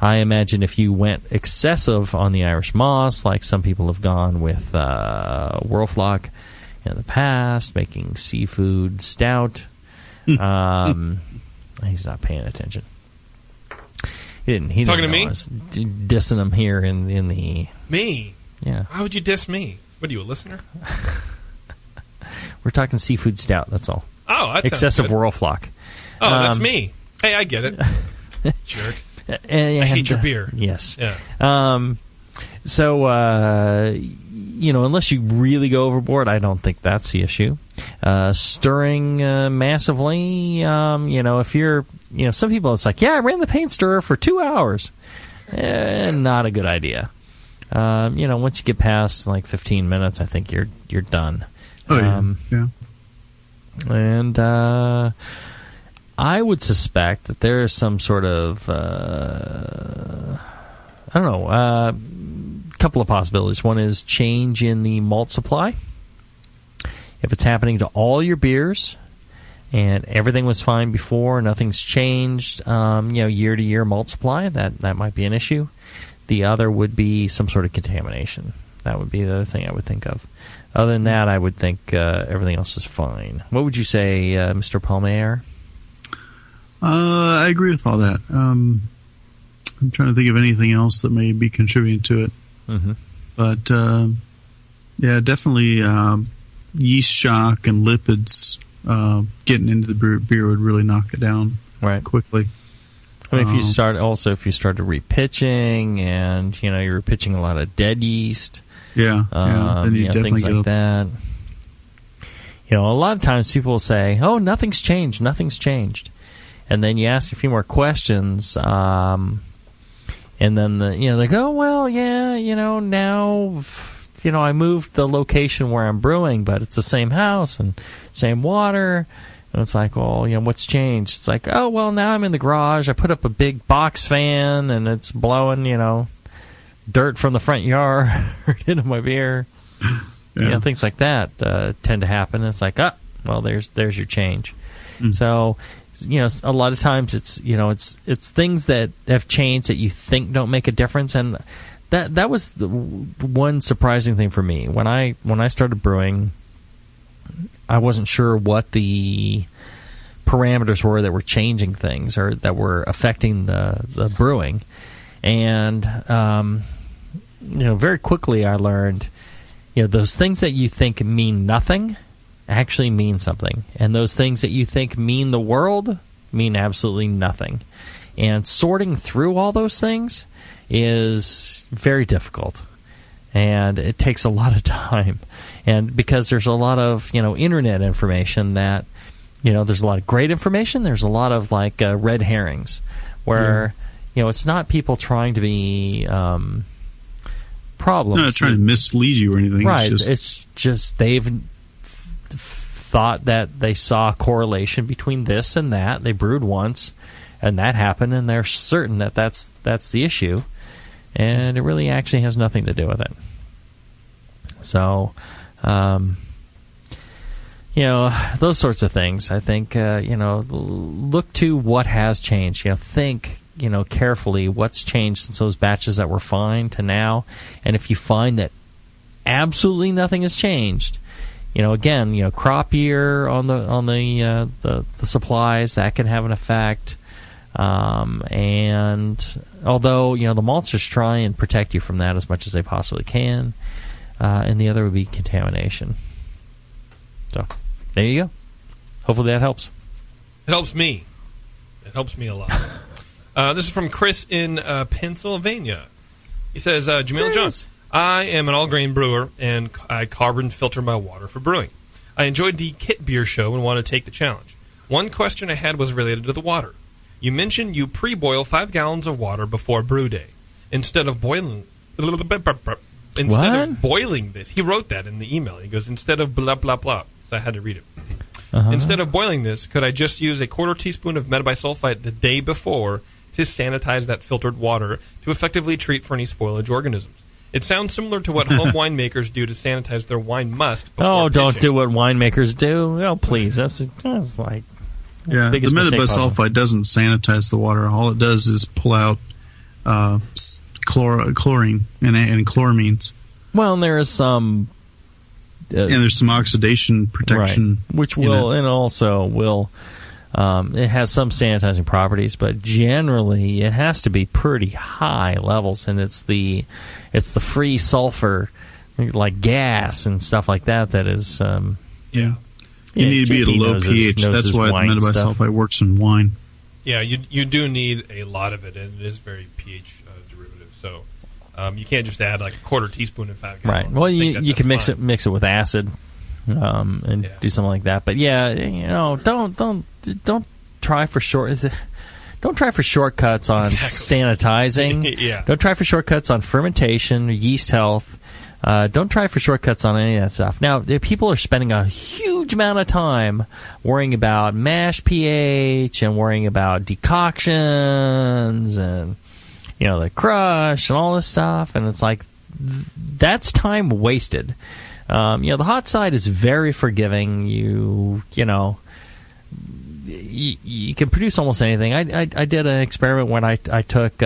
I imagine if you went excessive on the Irish moss, like some people have gone with Whirlflock in the past, making seafood stout, he's not paying attention. He didn't talking to know me? I was dissing him here in the... Me? Yeah. How would you diss me? What are you, a listener? We're talking seafood stout, that's all. Oh, that's excessive Whirlflock. Oh, that's me. Hey, I get it. Jerk. And, I hate your beer. Yes. Yeah. Unless you really go overboard, I don't think that's the issue. Stirring massively, if you're, some people, it's like, I ran the paint stirrer for 2 hours. Not a good idea. Once you get past like 15 minutes, I think you're done. Oh, yeah. And I would suspect that there is some sort of, couple of possibilities. One is change in the malt supply. If it's happening to all your beers and everything was fine before, nothing's changed, year-to-year malt supply, that might be an issue. The other would be some sort of contamination. That would be the other thing I would think of. Other than that, I would think everything else is fine. What would you say, Mr. Palmayer? I agree with all that. I'm trying to think of anything else that may be contributing to it. Mm-hmm. But, definitely yeast shock and lipids getting into the beer would really knock it down quickly. I mean, if you start to repitching and, you're repitching a lot of dead yeast. Then you definitely things like that. A lot of times people will say, "Oh, nothing's changed. And then you ask a few more questions, and then they go, "Well, now, I moved the location where I'm brewing, but it's the same house and same water." And it's like, well, what's changed? It's like, oh, well, now I'm in the garage. I put up a big box fan, and it's blowing, dirt from the front yard into my beer. Yeah. Things like that tend to happen. It's like, well, there's your change. So, a lot of times it's things that have changed that you think don't make a difference, and that was the one surprising thing for me when I started brewing. I wasn't sure what the parameters were that were changing things or that were affecting the brewing, and very quickly I learned, those things that you think mean nothing actually mean something, and those things that you think mean the world mean absolutely nothing. And sorting through all those things is very difficult, and it takes a lot of time. And because there's a lot of internet information that there's a lot of great information, there's a lot of red herrings where it's not people trying to be problems. No, not trying to mislead you or anything. Right. It's just they've thought that they saw a correlation between this and that. They brewed once, and that happened, and they're certain that that's the issue, and it really actually has nothing to do with it. So, those sorts of things. I think, look to what has changed. Think, carefully what's changed since those batches that were fine to now. And if you find that absolutely nothing has changed, again, crop year on the supplies, that can have an effect. And although, the maltsters try and protect you from that as much as they possibly can, and the other would be contamination. So, there you go. Hopefully that helps. It helps me. It helps me a lot. This is from Chris in Pennsylvania. He says, Jamil John, I am an all-grain brewer, and I carbon filter my water for brewing. I enjoyed the Kit Beer show and want to take the challenge. One question I had was related to the water. You mentioned you pre-boil 5 gallons of water before brew day. Instead of boiling this, he wrote that in the email. He goes, instead of blah, blah, blah. So I had to read it. Instead of boiling this, could I just use a quarter teaspoon of metabisulfite the day before to sanitize that filtered water to effectively treat for any spoilage organisms? It sounds similar to what home winemakers do to sanitize their wine must before don't pitching. do what winemakers do. Oh, please. That's like the metabisulfite doesn't sanitize the water. All it does is pull out chlorine and chloramines. Well, and there is some... and there's some oxidation protection. Right, which will, and also will... it has some sanitizing properties, but generally it has to be pretty high levels, and it's the free sulfur, like gas and stuff like that is... You need to be at a low pH. That's why the metabisulfite works in wine. Yeah, you do need a lot of it, and it is very pH derivative. So you can't just add like a quarter teaspoon of 5 gallons. Right. Well, you can mix it with acid, and do something like that. But don't try for Don't try for shortcuts on sanitizing. Don't try for shortcuts on fermentation, yeast health. Don't try for shortcuts on any of that stuff. Now, people are spending a huge amount of time worrying about mash pH and worrying about decoctions and, the crush and all this stuff. And it's like, that's time wasted. The hot side is very forgiving. You can produce almost anything. I did an experiment when I took,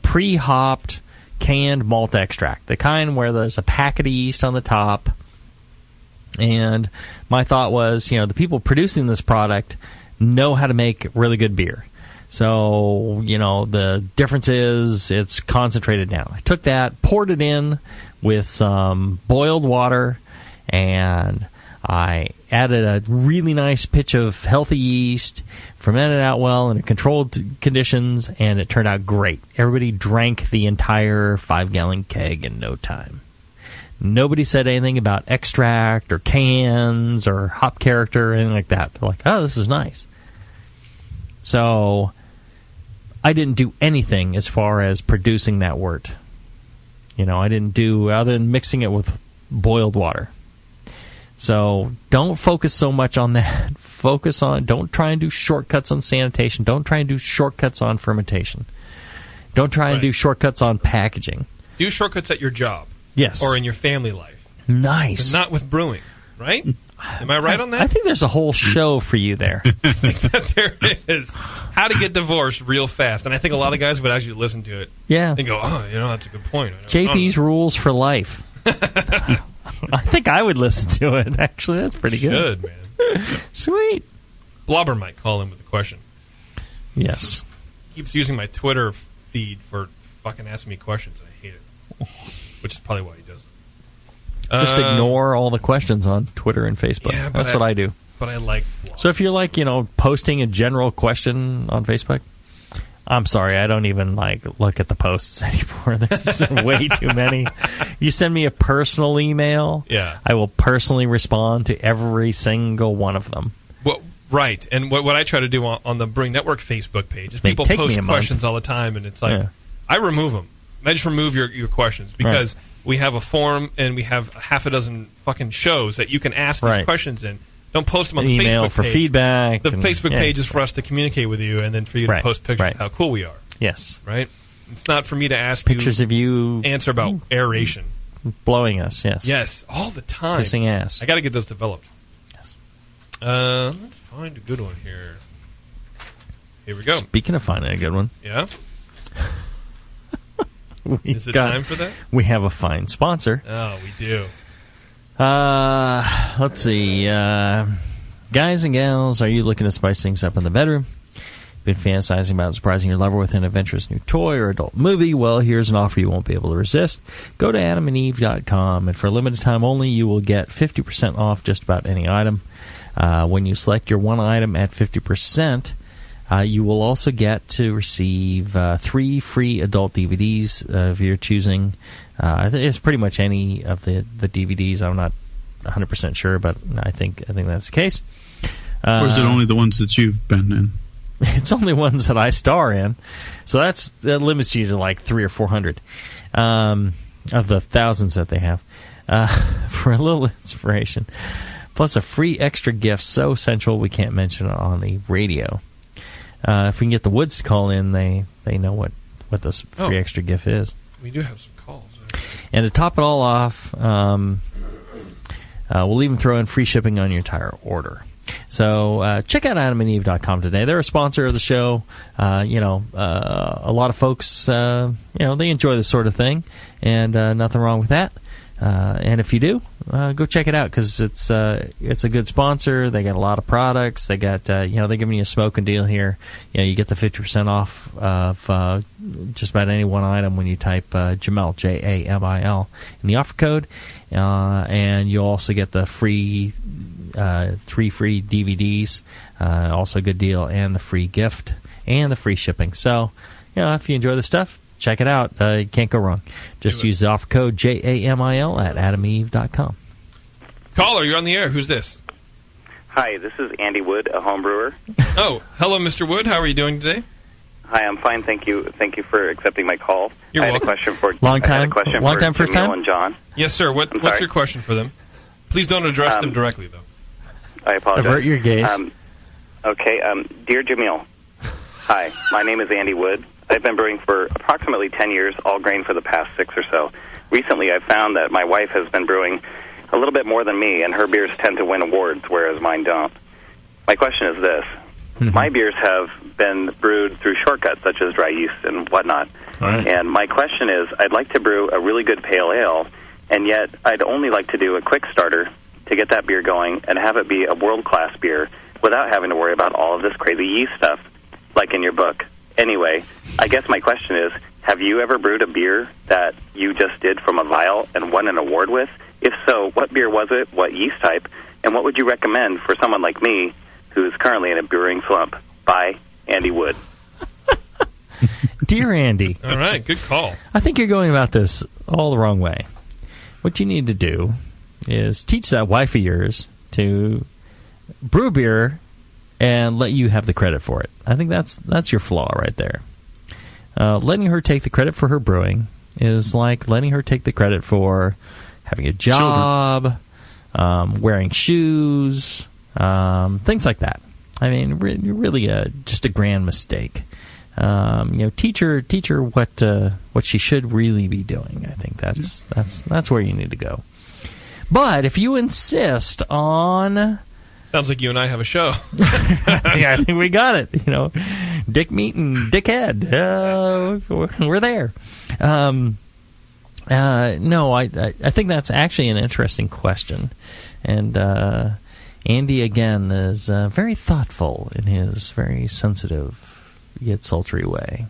pre-hopped canned malt extract, the kind where there's a packet of yeast on the top. And my thought was, the people producing this product know how to make really good beer. So, the difference is it's concentrated down. I took that, poured it in with some boiled water, and I added a really nice pitch of healthy yeast, fermented it out well in controlled conditions, and it turned out great. Everybody drank the entire 5-gallon keg in no time. Nobody said anything about extract or cans or hop character or anything like that. They're like, oh, this is nice. So I didn't do anything as far as producing that wort. I didn't do other than mixing it with boiled water. So don't focus so much on that. Don't try and do shortcuts on sanitation. Don't try and do shortcuts on fermentation. Don't try and do shortcuts on packaging. Do shortcuts at your job. Yes. Or in your family life. Nice. But not with brewing, right? Am I right on that? I think there's a whole show for you there. I think that there is. How to get divorced real fast. And I think a lot of guys would actually listen to it. Yeah. And go, oh, that's a good point. JP's rules for life. I think I would listen to it. Actually, that's pretty good. Man. Sweet. Blobber might call in with a question. Yes. He keeps using my Twitter feed for fucking asking me questions. I hate it. Which is probably why he does it. Just ignore all the questions on Twitter and Facebook. Yeah, that's what I do. But I like Blobber. So if you're posting a general question on Facebook, I'm sorry, I don't even look at the posts anymore. There's way too many. You send me a personal email, I will personally respond to every single one of them. Well, right, and what I try to do on the Brewing Network Facebook page is people post questions all the time, and it's like, I remove them. I just remove your questions because we have a forum and we have half a dozen fucking shows that you can ask these questions in. Don't post them on the Facebook page. For feedback. The Facebook page is for us to communicate with you and then for you to post pictures of how cool we are. Yes. Right? It's not for me to ask pictures of you answer about aeration. Blowing us, yes. Yes, all the time. Kissing ass. I got to get those developed. Let's find a good one here. Here we go. Speaking of finding a good one. Yeah? Is it time for that? We have a fine sponsor. Oh, we do. Let's see. Guys and gals, are you looking to spice things up in the bedroom? Been fantasizing about surprising your lover with an adventurous new toy or adult movie? Well, here's an offer you won't be able to resist. Go to adamandeve.com, and for a limited time only, you will get 50% off just about any item. When you select your one item at 50%, you will also get to receive 3 free adult DVDs of your choosing. It's pretty much any of the DVDs. I'm not 100% sure, but I think that's the case. Or is it only the ones that you've been in? It's only ones that I star in, so that limits you to like 300 or 400 of the thousands that they have. For a little inspiration, plus a free extra gift so essential we can't mention it on the radio. If we can get the Woods to call in, they know what this free extra gift is. We do have some calls. Right? And to top it all off, we'll even throw in free shipping on your entire order. So check out adamandeve.com today. They're a sponsor of the show. A lot of folks, they enjoy this sort of thing, and nothing wrong with that. And if you do, go check it out, because it's a good sponsor. They got a lot of products. They got they're giving you a smoking deal here. You get the 50% off of just about any one item when you type Jamil, Jamil, in the offer code, and you'll also get the free 3 free DVDs, also a good deal, and the free gift and the free shipping. So if you enjoy the stuff, check it out. You can't go wrong. Just use the offer code JAMIL at adamandeve.com. Caller, you're on the air. Who's this? Hi, this is Andy Wood, a home brewer. Oh, hello, Mr. Wood. How are you doing today? Hi, I'm fine. Thank you. Thank you for accepting my call. You're welcome. I had a question for long time first Jamil time and John. Yes, sir. What's your question for them? Please don't address them directly, though. I apologize. Avert your gaze. Okay. Dear Jamil, hi. My name is Andy Wood. I've been brewing for approximately 10 years, all grain for the past 6 or so. Recently, I've found that my wife has been brewing a little bit more than me, and her beers tend to win awards, whereas mine don't. My question is this. My beers have been brewed through shortcuts, such as dry yeast and whatnot. Right. And my question is, I'd like to brew a really good pale ale, and yet I'd only like to do a quick starter to get that beer going and have it be a world-class beer without having to worry about all of this crazy yeast stuff, like in your book. Anyway, I guess my question is, have you ever brewed a beer that you just did from a vial and won an award with? If so, what beer was it, what yeast type, and what would you recommend for someone like me who's currently in a brewing slump? Bye, Andy Wood. Dear Andy. All right, good call. I think you're going about this all the wrong way. What you need to do is teach that wife of yours to brew beer and let you have the credit for it. I think that's your flaw right there. Letting her take the credit for her brewing is like letting her take the credit for having a job, wearing shoes, things like that. I mean, really, just a grand mistake. Teach her what she should really be doing. I think that's where you need to go. But if you insist on, sounds like you and I have a show. I think we got it. Dick meat and dick head. We're there. No, I think that's actually an interesting question, and Andy again is very thoughtful in his very sensitive yet sultry way.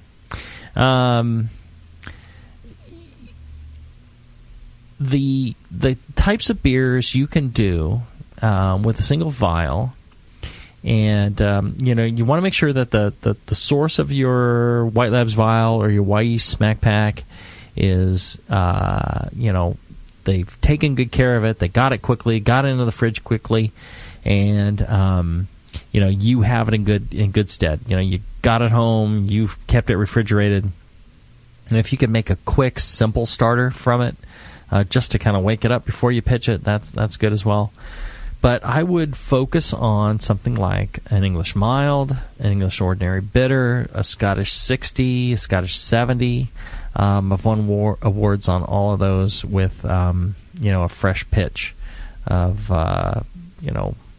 The types of beers you can do with a single vial, and you want to make sure that the source of your White Labs vial or your Yeast Smack Pack is they've taken good care of it, they got it quickly, got it into the fridge quickly, and you have it in good stead. You got it home, you've kept it refrigerated, and if you can make a quick, simple starter from it, just to kind of wake it up before you pitch it, that's good as well. But I would focus on something like an English Mild, an English Ordinary Bitter, a Scottish 60, a Scottish 70. I've won awards on all of those with a fresh pitch of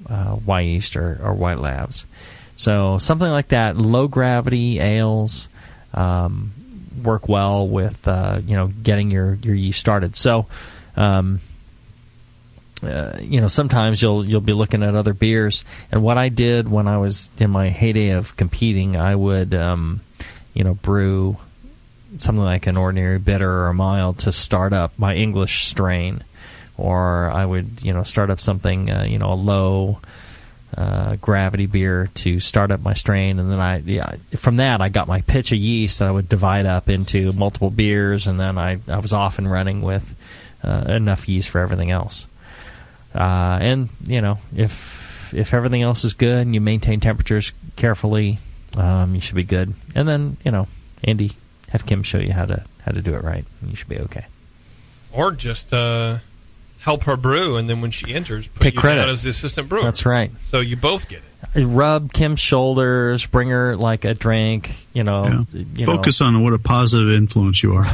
Y yeast or white labs. So something like that, low gravity ales work well with getting your yeast started. So sometimes you'll be looking at other beers, and what I did when I was in my heyday of competing, I would brew something like an ordinary bitter or a mild to start up my English strain, or I would start up something a low gravity beer to start up my strain, and then from that I got my pitch of yeast that I would divide up into multiple beers, and then I was off and running with enough yeast for everything else. And if everything else is good and you maintain temperatures carefully, you should be good. And then Andy, have Kim show you how to do it right, and you should be okay. Or just help her brew, and then when she enters, put take you credit down as the assistant brewer. That's right. So you both get it. Rub Kim's shoulders, bring her like a drink. Focus on what a positive influence you are.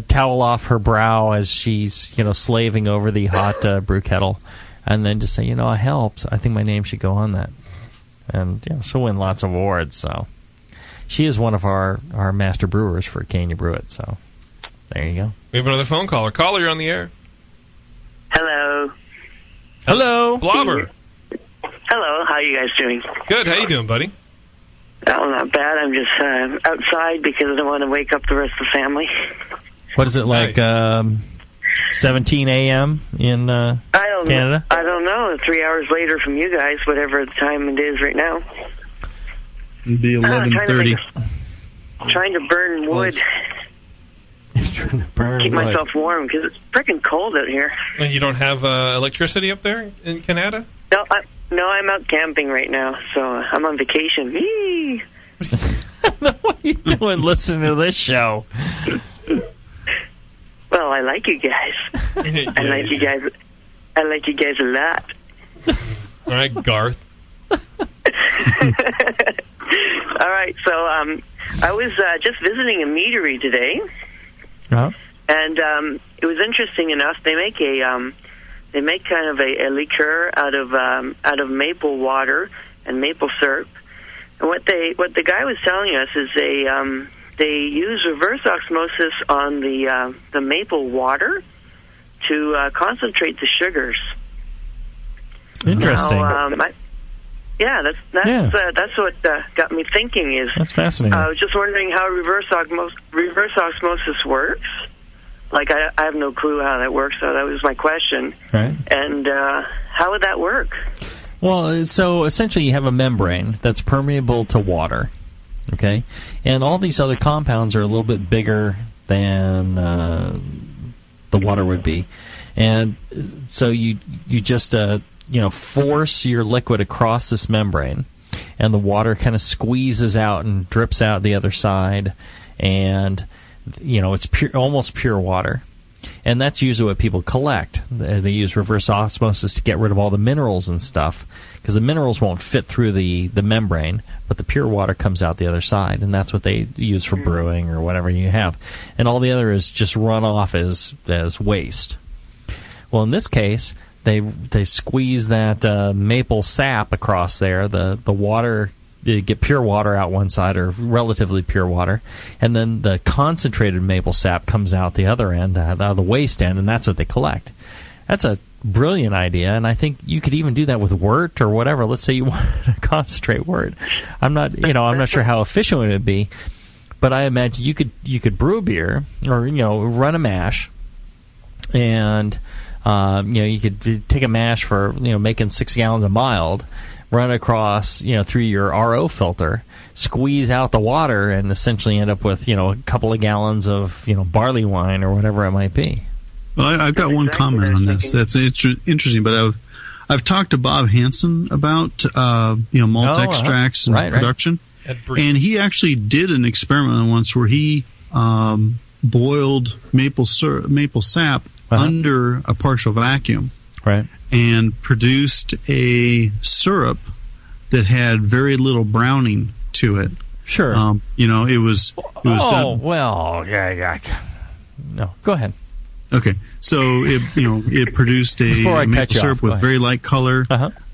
Towel off her brow as she's slaving over the hot brew kettle, and then just say, I helped. I think my name should go on that, and she'll win lots of awards. So she is one of our master brewers for Can You Brew It. So there you go. We have another phone caller. Caller, you're on the air. Hello. Hello. Blobber. Hello. How are you guys doing? Good. How you doing, buddy? Oh, not bad. I'm just outside because I don't want to wake up the rest of the family. What is it like? 17 a.m. in Canada? I don't know. 3 hours later from you guys, whatever the time it is right now. It'd be 11:30. Trying to burn wood. Trying to burn keep wood. myself warm because it's freaking cold out here. And you don't have electricity up there in Canada? No, I'm out camping right now, so I'm on vacation. Whee! What are you doing listening to this show? Well, I like you guys. I like you guys. I like you guys a lot. All right, Garth. All right, so I was just visiting a meadery today, and it was interesting enough. They make kind of a liqueur out of maple water and maple syrup. And what the guy was telling us is they use reverse osmosis on the maple water to concentrate the sugars. Interesting. That's what got me thinking. That's fascinating. I was just wondering how reverse osmosis works. Like, I have no clue how that works, so that was my question. Right. And how would that work? Well, so essentially you have a membrane that's permeable to water, okay? And all these other compounds are a little bit bigger than the water would be. And so you just, force your liquid across this membrane, and the water kind of squeezes out and drips out the other side, and it's almost pure water. And that's usually what people collect. They use reverse osmosis to get rid of all the minerals and stuff, because the minerals won't fit through the membrane, but the pure water comes out the other side, and that's what they use for brewing or whatever you have. And all the other is just run off as waste. Well, in this case, they squeeze that maple sap across there, the water. You get pure water out one side, or relatively pure water, and then the concentrated maple sap comes out the other end, the waste end, and that's what they collect. That's a brilliant idea, and I think you could even do that with wort or whatever. Let's say you want to concentrate wort. I'm not sure how efficient it would be, but I imagine you could brew a beer or run a mash, and you could take a mash for making 6 gallons of mild. Run across, through your RO filter, squeeze out the water, and essentially end up with, a couple of gallons of, barley wine or whatever it might be. Well, I've got one comment on this. That's interesting, but I've talked to Bob Hansen about, malt extracts and production, and he actually did an experiment once where he boiled maple sap under a partial vacuum. Right. And produced a syrup that had very little browning to it. Sure. It was done. Well, yeah. No, go ahead. Okay, so it produced a maple syrup with very light color,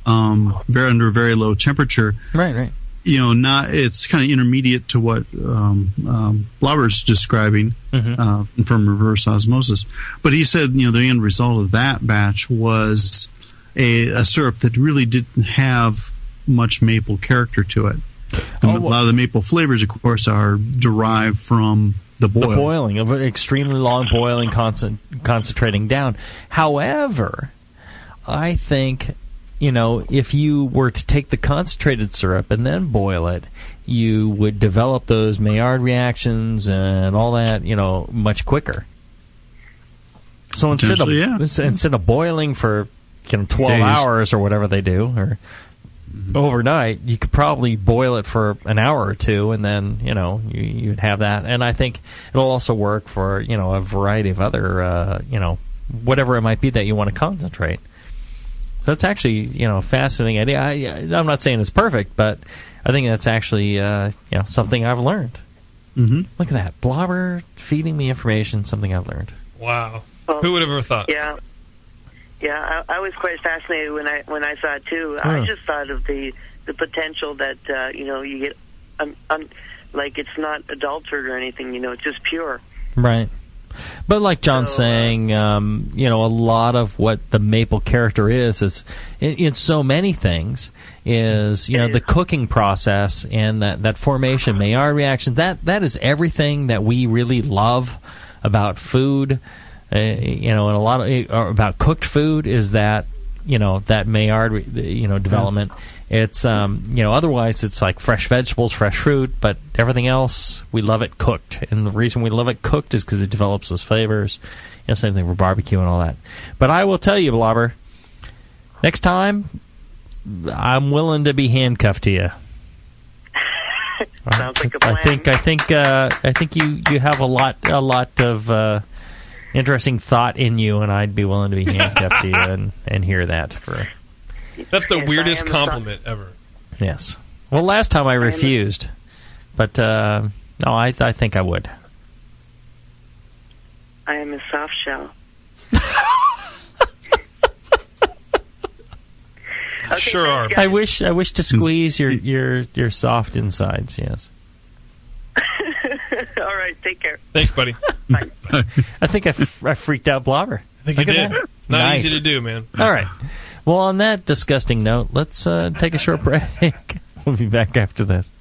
under very low temperature. Right. It's kind of intermediate to what Blobber's describing from reverse osmosis. But he said, the end result of that batch was a syrup that really didn't have much maple character to it. A lot of the maple flavors, of course, are derived from the boiling of extremely long boiling, concentrating down. However, I think, if you were to take the concentrated syrup and then boil it, you would develop those Maillard reactions and all that, much quicker. So instead of boiling for 12 hours or whatever they do, or overnight, you could probably boil it for an hour or two, and then you'd have that. And I think it'll also work for a variety of other whatever it might be that you want to concentrate. So that's actually a fascinating idea. I'm not saying it's perfect, but I think that's actually something I've learned. Mm-hmm. Look at that, Blobber feeding me information, something I've learned. Wow, who would have ever thought? Yeah, I was quite fascinated when I saw it too. I just thought of the potential that you get, like it's not adulterated or anything. It's just pure. Right. But like John's saying, a lot of what the maple character is in so many things is the cooking process and that formation, Maillard reaction. That is everything that we really love about food. And a lot of about cooked food is that that Maillard development. It's otherwise it's like fresh vegetables, fresh fruit, but everything else we love it cooked, and the reason we love it cooked is because it develops those flavors. Same thing for barbecue and all that. But I will tell you, Blobber, next time I'm willing to be handcuffed to you. Sounds like a plan. I think you have a lot of interesting thought in you, and I'd be willing to be handcuffed to you and hear that. That's the weirdest compliment ever. Yes. Well, last time I refused, but no, I think I would. I am a soft shell. Okay, sure are. I wish to squeeze your soft insides. Yes. All right, take care. Thanks, buddy. Bye. I think I freaked out Blobber. I think you did. Not nice. Easy to do, man. All right. Well, on that disgusting note, let's take a short break. We'll be back after this.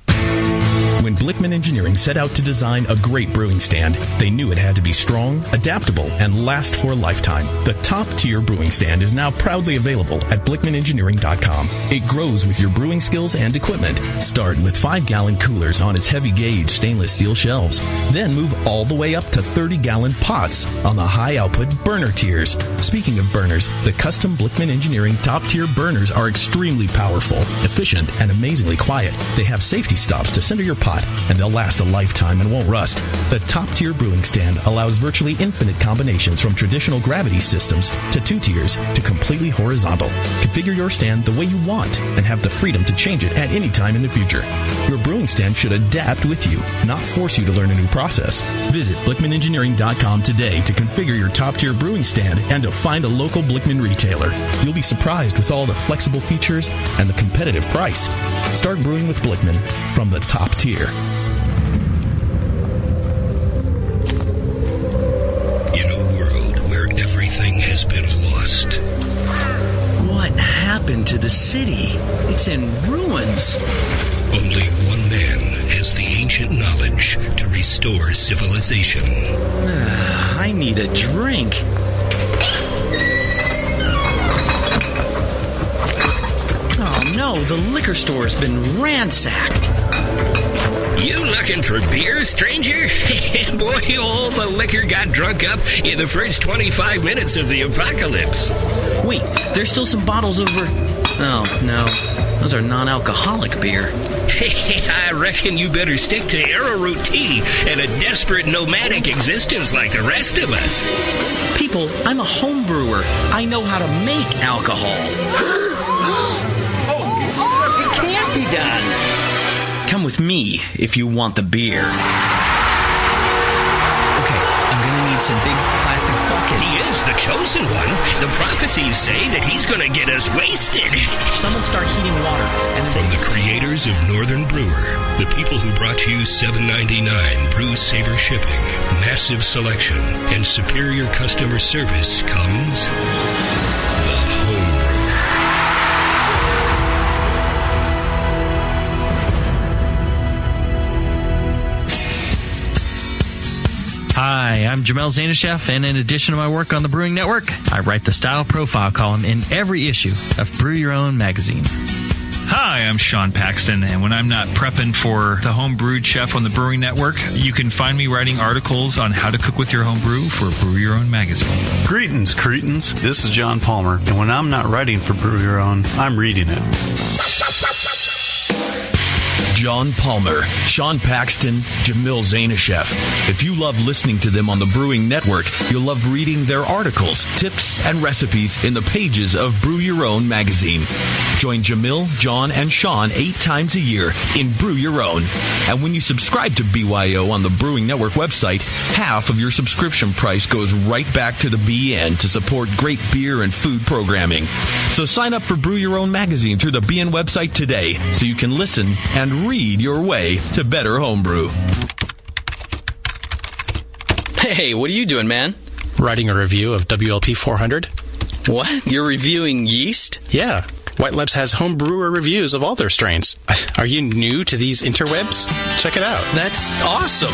When Blickman Engineering set out to design a great brewing stand, they knew it had to be strong, adaptable, and last for a lifetime. The top-tier brewing stand is now proudly available at BlickmanEngineering.com. It grows with your brewing skills and equipment. Start with 5-gallon coolers on its heavy-gauge stainless steel shelves. Then move all the way up to 30-gallon pots on the high-output burner tiers. Speaking of burners, the custom Blickman Engineering top-tier burners are extremely powerful, efficient, and amazingly quiet. They have safety stops to center your pot, and they'll last a lifetime and won't rust. The top-tier brewing stand allows virtually infinite combinations from traditional gravity systems to 2 tiers to completely horizontal. Configure your stand the way you want and have the freedom to change it at any time in the future. Your brewing stand should adapt with you, not force you to learn a new process. Visit BlickmanEngineering.com today to configure your top-tier brewing stand and to find a local Blickman retailer. You'll be surprised with all the flexible features and the competitive price. Start brewing with Blickman from the top tier. In a world where everything has been lost. What happened to the city? It's in ruins. Only one man has the ancient knowledge to restore civilization. I need a drink. Oh no, the liquor store's been ransacked. You looking for beer, stranger? Boy, all the liquor got drunk up in the first 25 minutes of the apocalypse. Wait, there's still some bottles over... Oh, no. Those are non-alcoholic beer. I reckon you better stick to arrowroot tea and a desperate nomadic existence like the rest of us. People, I'm a home brewer. I know how to make alcohol. Oh, it can't be done. Come with me if you want the beer. Okay, I'm gonna need wants a big plastic bucket. He is the chosen one. The prophecies say that he's going to get us wasted. Someone start heating water. And From the creators of Northern Brewer, the people who brought you $7.99 Brew Saver shipping, massive selection, and superior customer service comes the home brewer. Hi, I'm Jamel Zanishev, and in addition to my work on the Brewing Network, I write the Style Profile column in every issue of Brew Your Own magazine. Hi, I'm Sean Paxton, and when I'm not prepping for the Home Brewed Chef on the Brewing Network, you can find me writing articles on how to cook with your home brew for Brew Your Own magazine. Greetings, cretins. This is John Palmer, and when I'm not writing for Brew Your Own, I'm reading it. John Palmer, Sean Paxton, Jamil Zanishev. If you love listening to them on the Brewing Network, you'll love reading their articles, tips, and recipes in the pages of Brew Your Own magazine. Join Jamil, John, and Sean 8 times a year in Brew Your Own. And when you subscribe to BYO on the Brewing Network website, half of your subscription price goes right back to the BN to support great beer and food programming. So sign up for Brew Your Own magazine through the BN website today so you can listen and read your way to better homebrew. Hey, what are you doing, man? Writing a review of WLP 400. What? You're reviewing yeast? Yeah. White Labs has home brewer reviews of all their strains. Are you new to these interwebs? Check it out. That's awesome.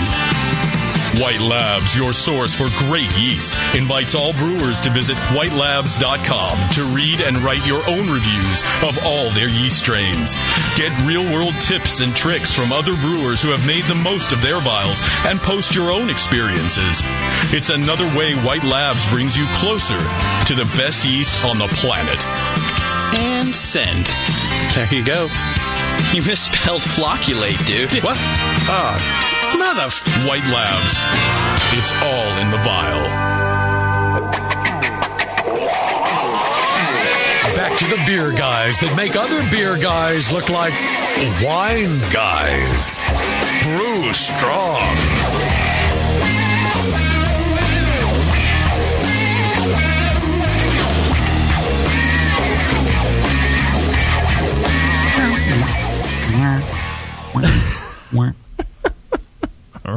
White Labs, your source for great yeast, invites all brewers to visit whitelabs.com to read and write your own reviews of all their yeast strains. Get real-world tips and tricks from other brewers who have made the most of their vials and post your own experiences. It's another way White Labs brings you closer to the best yeast on the planet. And send. There you go. You misspelled flocculate, dude. What? Mother... White Labs. It's all in the vial. Back to the beer guys that make other beer guys look like wine guys. Brew strong.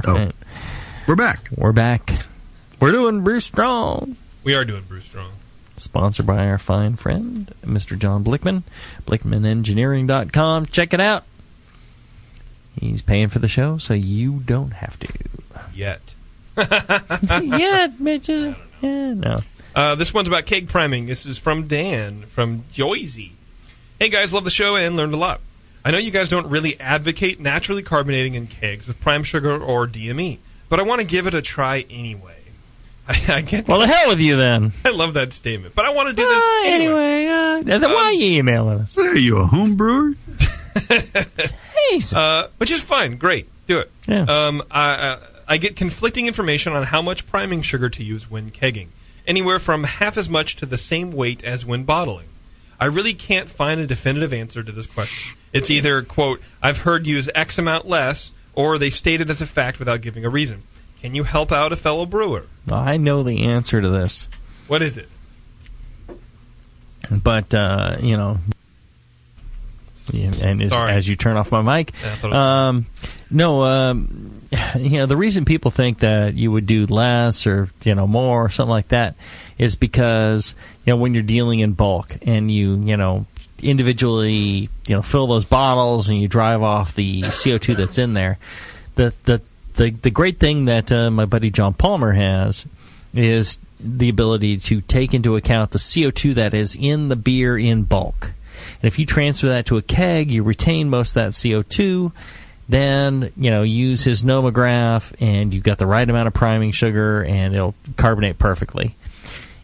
All right. We're back. We're back. We're doing Brew Strong. We are doing Brew Strong. Sponsored by our fine friend, Mr. John Blickman, BlickmanEngineering.com. Check it out. He's paying for the show, so you don't have to. Yet. Yet, bitches. Yeah, no. This one's about keg priming. This is from Dan from Joyzy. Hey, guys, love the show and learned a lot. I know you guys don't really advocate naturally carbonating in kegs with prime sugar or DME, but I want to give it a try anyway. I get well, the hell with you then. I love that statement, but I want to do this anyway. Then why are you emailing us? What are you, a home brewer? Jesus. Which is fine. Great. Do it. Yeah. I get conflicting information on how much priming sugar to use when kegging. Anywhere from half as much to the same weight as when bottling. I really can't find a definitive answer to this question. It's either, quote, I've heard use X amount less, or they state it as a fact without giving a reason. Can you help out a fellow brewer? Well, I know the answer to this. What is it? But, you know, and as you turn off my mic, you know, the reason people think that you would do less or, you know, more or something like that is because, you know, when you're dealing in bulk and you know, individually, you know, fill those bottles and you drive off the CO2 that's in there, the great thing that my buddy John Palmer has is the ability to take into account the CO2 that is in the beer in bulk. And if you transfer that to a keg, you retain most of that CO2, then, you know, use his nomograph and you've got the right amount of priming sugar and it'll carbonate perfectly.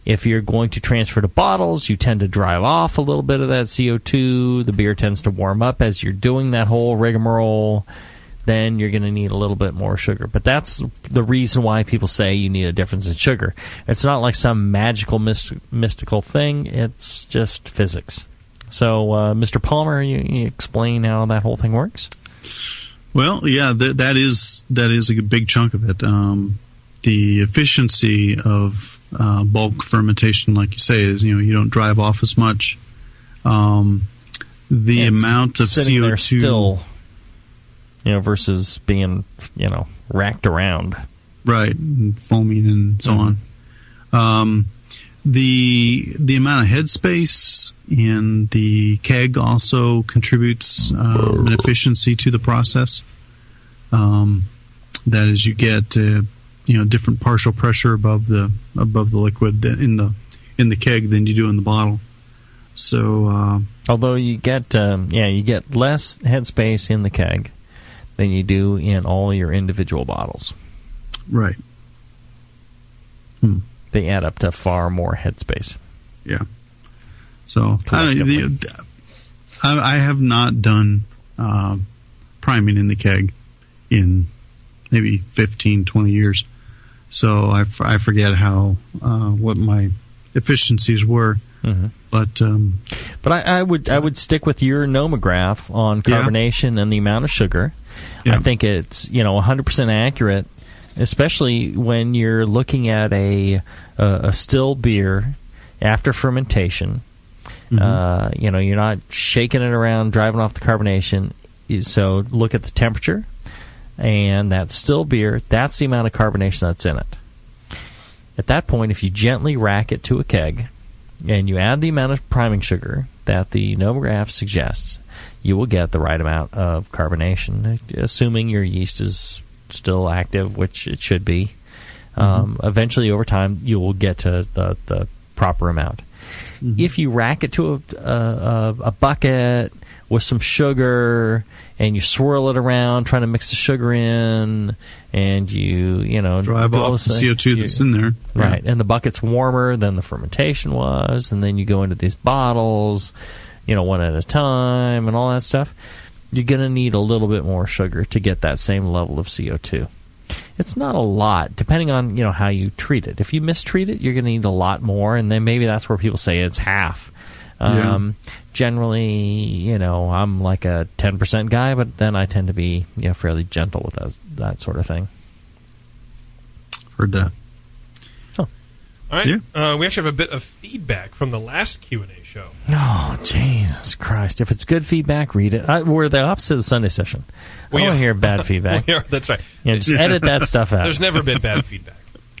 If you're going to transfer to bottles, you tend to drive off a little bit of that CO2. The beer tends to warm up as you're doing that whole rigmarole. Then you're going to need a little bit more sugar. But that's the reason why people say you need a difference in sugar. It's not like some magical, mystical thing. It's just physics. So, Mr. Palmer, you explain how that whole thing works? Well, yeah, that is a big chunk of it. efficiency of bulk fermentation, like you say, is you don't drive off as much. The amount of sitting CO2 there still, versus being racked around, right, and foaming and so on. The amount of headspace in the keg also contributes an efficiency to the process. That is, you get different partial pressure above the liquid in the keg than you do in the bottle. So although you get less headspace in the keg than you do in all your individual bottles. Right. They add up to far more headspace. Yeah. So I have not done priming in the keg in maybe 15, 20 years. So I forget what my efficiencies were. Mm-hmm. But I would stick with your nomograph on carbonation and the amount of sugar. Yeah. I think it's 100% accurate, especially when you're looking at a still beer after fermentation. Mm-hmm. You're not shaking it around, driving off the carbonation. So look at the temperature, and that still beer, that's the amount of carbonation that's in it. At that point, if you gently rack it to a keg, and you add the amount of priming sugar that the nomograph suggests, you will get the right amount of carbonation, assuming your yeast is still active, which it should be. Eventually, over time, you will get to the proper amount. Mm-hmm. If you rack it to a bucket with some sugar, and you swirl it around, trying to mix the sugar in, and you drive off the CO2 that's in there, right? And the bucket's warmer than the fermentation was, and then you go into these bottles, one at a time, and all that stuff. You're going to need a little bit more sugar to get that same level of CO2. It's not a lot, depending on how you treat it. If you mistreat it, you're going to need a lot more, and then maybe that's where people say it's half. Generally, I'm like a 10% guy, but then I tend to be fairly gentle with that sort of thing. Heard that. So, all right, we actually have a bit of feedback from the last Q&A show. Oh, Jesus Christ! If it's good feedback, read it. We're the opposite of the Sunday session. I don't want to hear bad feedback. That's right. Just edit that stuff out. There's never been bad feedback,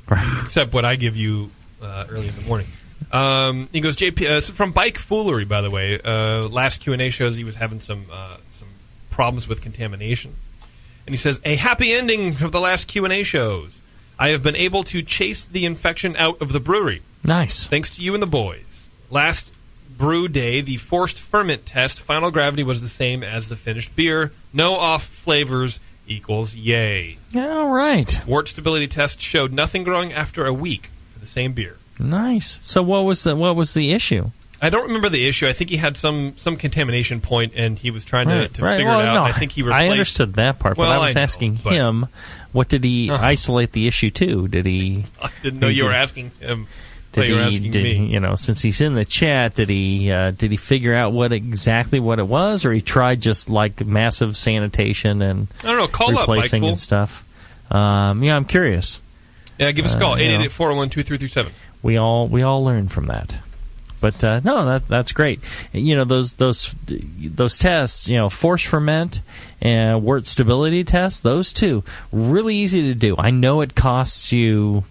right? Except what I give you early in the morning. He goes, JP, from Bike Foolery, by the way. Last Q&A shows he was having some problems with contamination. And he says, a happy ending for the last Q&A shows. I have been able to chase the infection out of the brewery. Nice. Thanks to you and the boys. Last brew day, the forced ferment test, final gravity was the same as the finished beer. No off flavors equals yay. All right. Wort stability test showed nothing growing after a week for the same beer. Nice. So what was the issue? I don't remember the issue. I think he had some contamination point, and he was trying to figure it out. No, I think he replaced... I understood that part, but I was asking him, what did he isolate the issue to? Did he... I didn't know you were asking him. You were asking me. Since he's in the chat, did he figure out exactly what it was, or he tried just like massive sanitation and I don't know. Call replacing up, and stuff? I'm curious. Yeah, give us a call 888-401-2337. We all learn from that. But no, that's great. Those tests, force ferment and wort stability test, those two really easy to do. I know it costs you,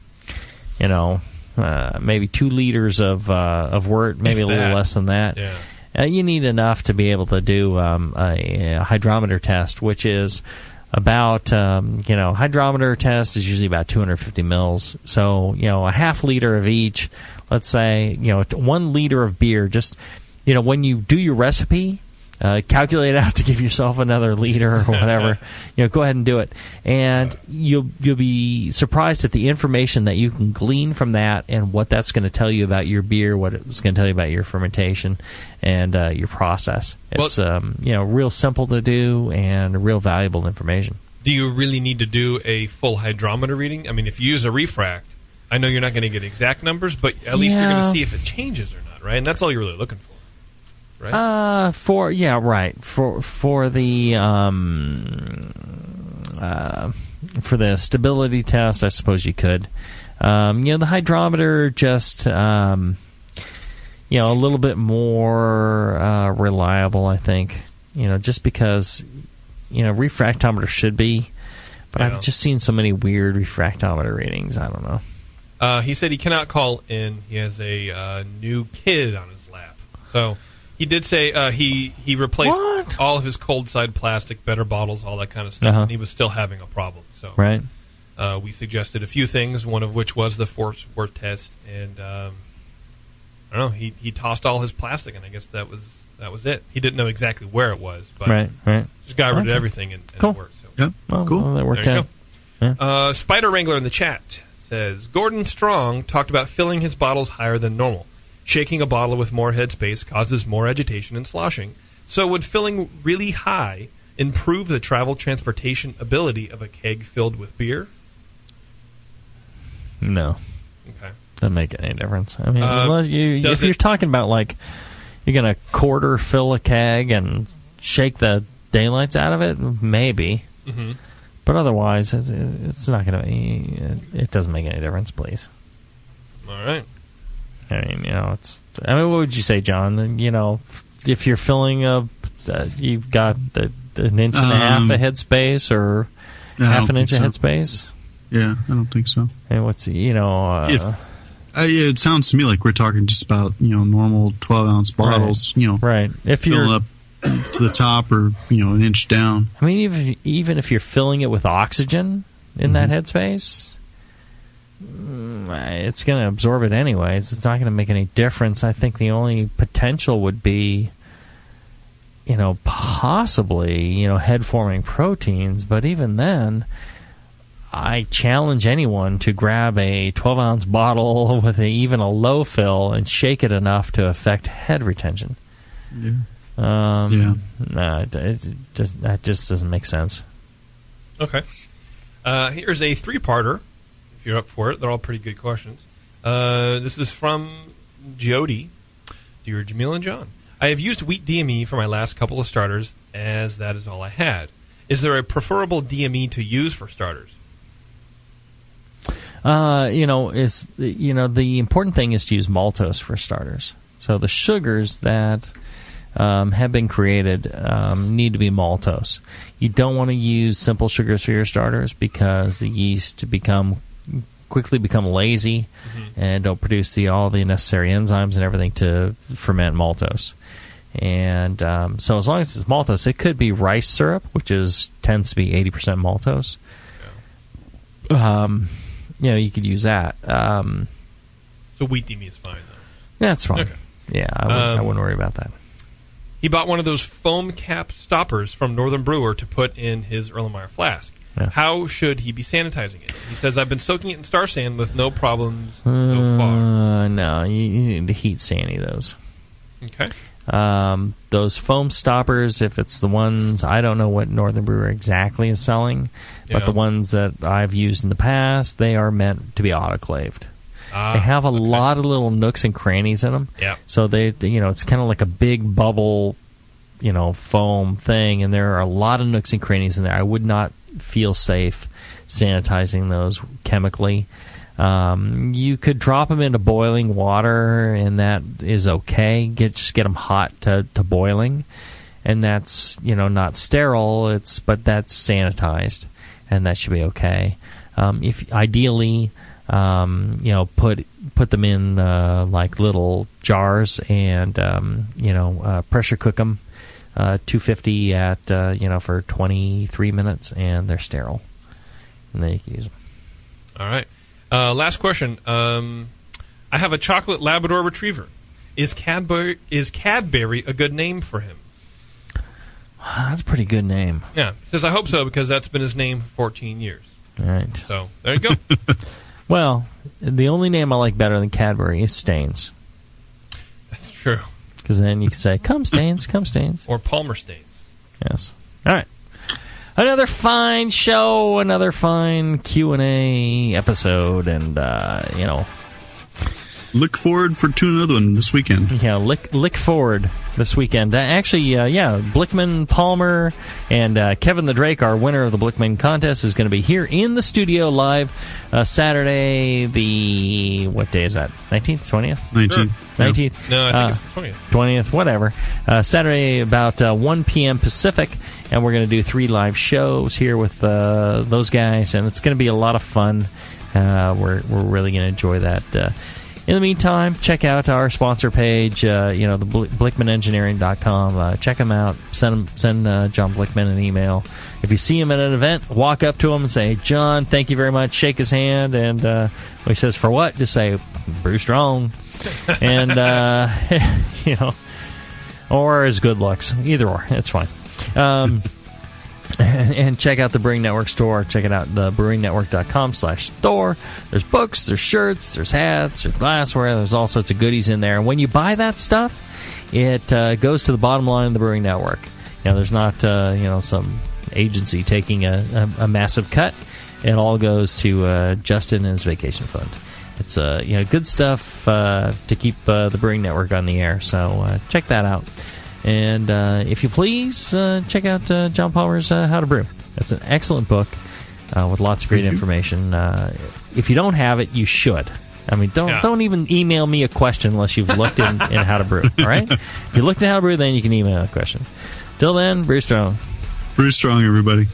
maybe 2 liters of wort, maybe a little less than that. Yeah. You need enough to be able to do a hydrometer test, which is about hydrometer test is usually about 250 mils. So a half liter of each. Let's say 1 liter of beer. Just when you do your recipe, calculate it out to give yourself another liter or whatever. Go ahead and do it, and you'll be surprised at the information that you can glean from that and what that's going to tell you about your beer, what it's going to tell you about your fermentation and your process. It's real simple to do and real valuable information. Do you really need to do a full hydrometer reading? I mean, if you use a refract, I know you're not going to get exact numbers, but at least you're going to see if it changes or not, right? And that's all you're really looking for, right? For the For the stability test, I suppose you could. The hydrometer just, a little bit more reliable, I think. Just because, refractometer should be. But I've just seen so many weird refractometer readings. I don't know. He said he cannot call in. He has a new kid on his lap. So he did say he replaced all of his cold side plastic, better bottles, all that kind of stuff, and he was still having a problem. So right. We suggested a few things, one of which was the Fort Worth test, and I don't know. He tossed all his plastic, and I guess that was it. He didn't know exactly where it was, but right. just got rid of everything and cool. it worked. So. Yep. Cool. Well, that worked out. Yeah. Spider Wrangler in the chat says, Gordon Strong talked about filling his bottles higher than normal. Shaking a bottle with more headspace causes more agitation and sloshing. So would filling really high improve the travel transportation ability of a keg filled with beer? No. Okay. Doesn't make any difference. I mean, if you're talking about, like, you're going to quarter fill a keg and shake the daylights out of it, maybe. Mm-hmm. But otherwise, it's not going to be... It doesn't make any difference, please. All right. I mean, it's... I mean, what would you say, John? If you're filling you've got an inch and a half of headspace or half an inch of headspace? Yeah, I don't think so. And what's, it sounds to me like we're talking just about, normal 12-ounce bottles, right. If you're filling up to the top or, an inch down. I mean, even if you're filling it with oxygen in that headspace, it's going to absorb it anyways. It's not going to make any difference. I think the only potential would be, possibly, head-forming proteins. But even then, I challenge anyone to grab a 12-ounce bottle with even a low fill and shake it enough to affect head retention. Yeah. That just doesn't make sense. Okay. Here's a three-parter, if you're up for it. They're all pretty good questions. This is from Jody. Dear Jamil and John, I have used wheat DME for my last couple of starters, as that is all I had. Is there a preferable DME to use for starters? The important thing is to use maltose for starters. So the sugars that have been created need to be maltose. You don't want to use simple sugars for your starters because the yeast quickly become lazy and don't produce all the necessary enzymes and everything to ferment maltose. And so as long as it's maltose, it could be rice syrup, which tends to be 80% maltose. You could use that. So wheat DME is fine, though. Yeah, that's fine. Okay. Yeah, I wouldn't worry about that. He bought one of those foam cap stoppers from Northern Brewer to put in his Erlenmeyer flask. Yeah. How should he be sanitizing it? He says, I've been soaking it in Star San with no problems so far. No, you need to heat sandy those. Okay. Those foam stoppers, if it's the ones, I don't know what Northern Brewer exactly is selling, but the ones that I've used in the past, they are meant to be autoclaved. They have a lot of little nooks and crannies in them. Yeah. So it's kind of like a big bubble, foam thing, and there are a lot of nooks and crannies in there. I would not feel safe sanitizing those chemically. You could drop them into boiling water, and that is okay. Just get them hot to boiling, and that's not sterile. But that's sanitized, and that should be okay. If ideally, put them in like little jars and pressure cook them 250 at for 23 minutes, and they're sterile, and then you can use them. All right. Last question. I have a chocolate Labrador Retriever. Is Cadbury a good name for him? That's a pretty good name. Yeah. He says, I hope so, because that's been his name for 14 years. All right. So, there you go. Well, the only name I like better than Cadbury is Stains. That's true. Because then you can say, come Stains, come Stains. Or Palmer Stains. Yes. All right. Another fine show, another fine Q&A episode, and, Look forward to another one this weekend. Yeah, look forward. this weekend. Actually, Blickman, Palmer, and Kevin the Drake, our winner of the Blickman contest, is going to be here in the studio live Saturday, what day is that? 19th, 20th? 19th. Sure. 19th? No, I think it's the 20th. 20th, whatever. Saturday about 1 p.m. Pacific, and we're going to do 3 live shows here with those guys, and it's going to be a lot of fun. We're really going to enjoy that. In the meantime, check out our sponsor page, the BlickmanEngineering.com. Check them out. Send John Blickman an email. If you see him at an event, walk up to him and say, John, thank you very much. Shake his hand. And when he says, for what? Just say, Brew Strong. And, or his good looks. Either or. It's fine. And check out the Brewing Network store. Check it out, thebrewingnetwork.com/store. There's books, there's shirts, there's hats, there's glassware, there's all sorts of goodies in there. And when you buy that stuff, it goes to the bottom line of the Brewing Network. There's not some agency taking a massive cut. It all goes to Justin and his vacation fund. It's good stuff to keep the Brewing Network on the air. So check that out. And if you please, check out John Palmer's How to Brew. That's an excellent book with lots of great information. If you don't have it, you should. I mean, don't even email me a question unless you've looked in How to Brew. All right? If you looked at How to Brew, then you can email a question. Till then, brew strong. Brew strong, everybody.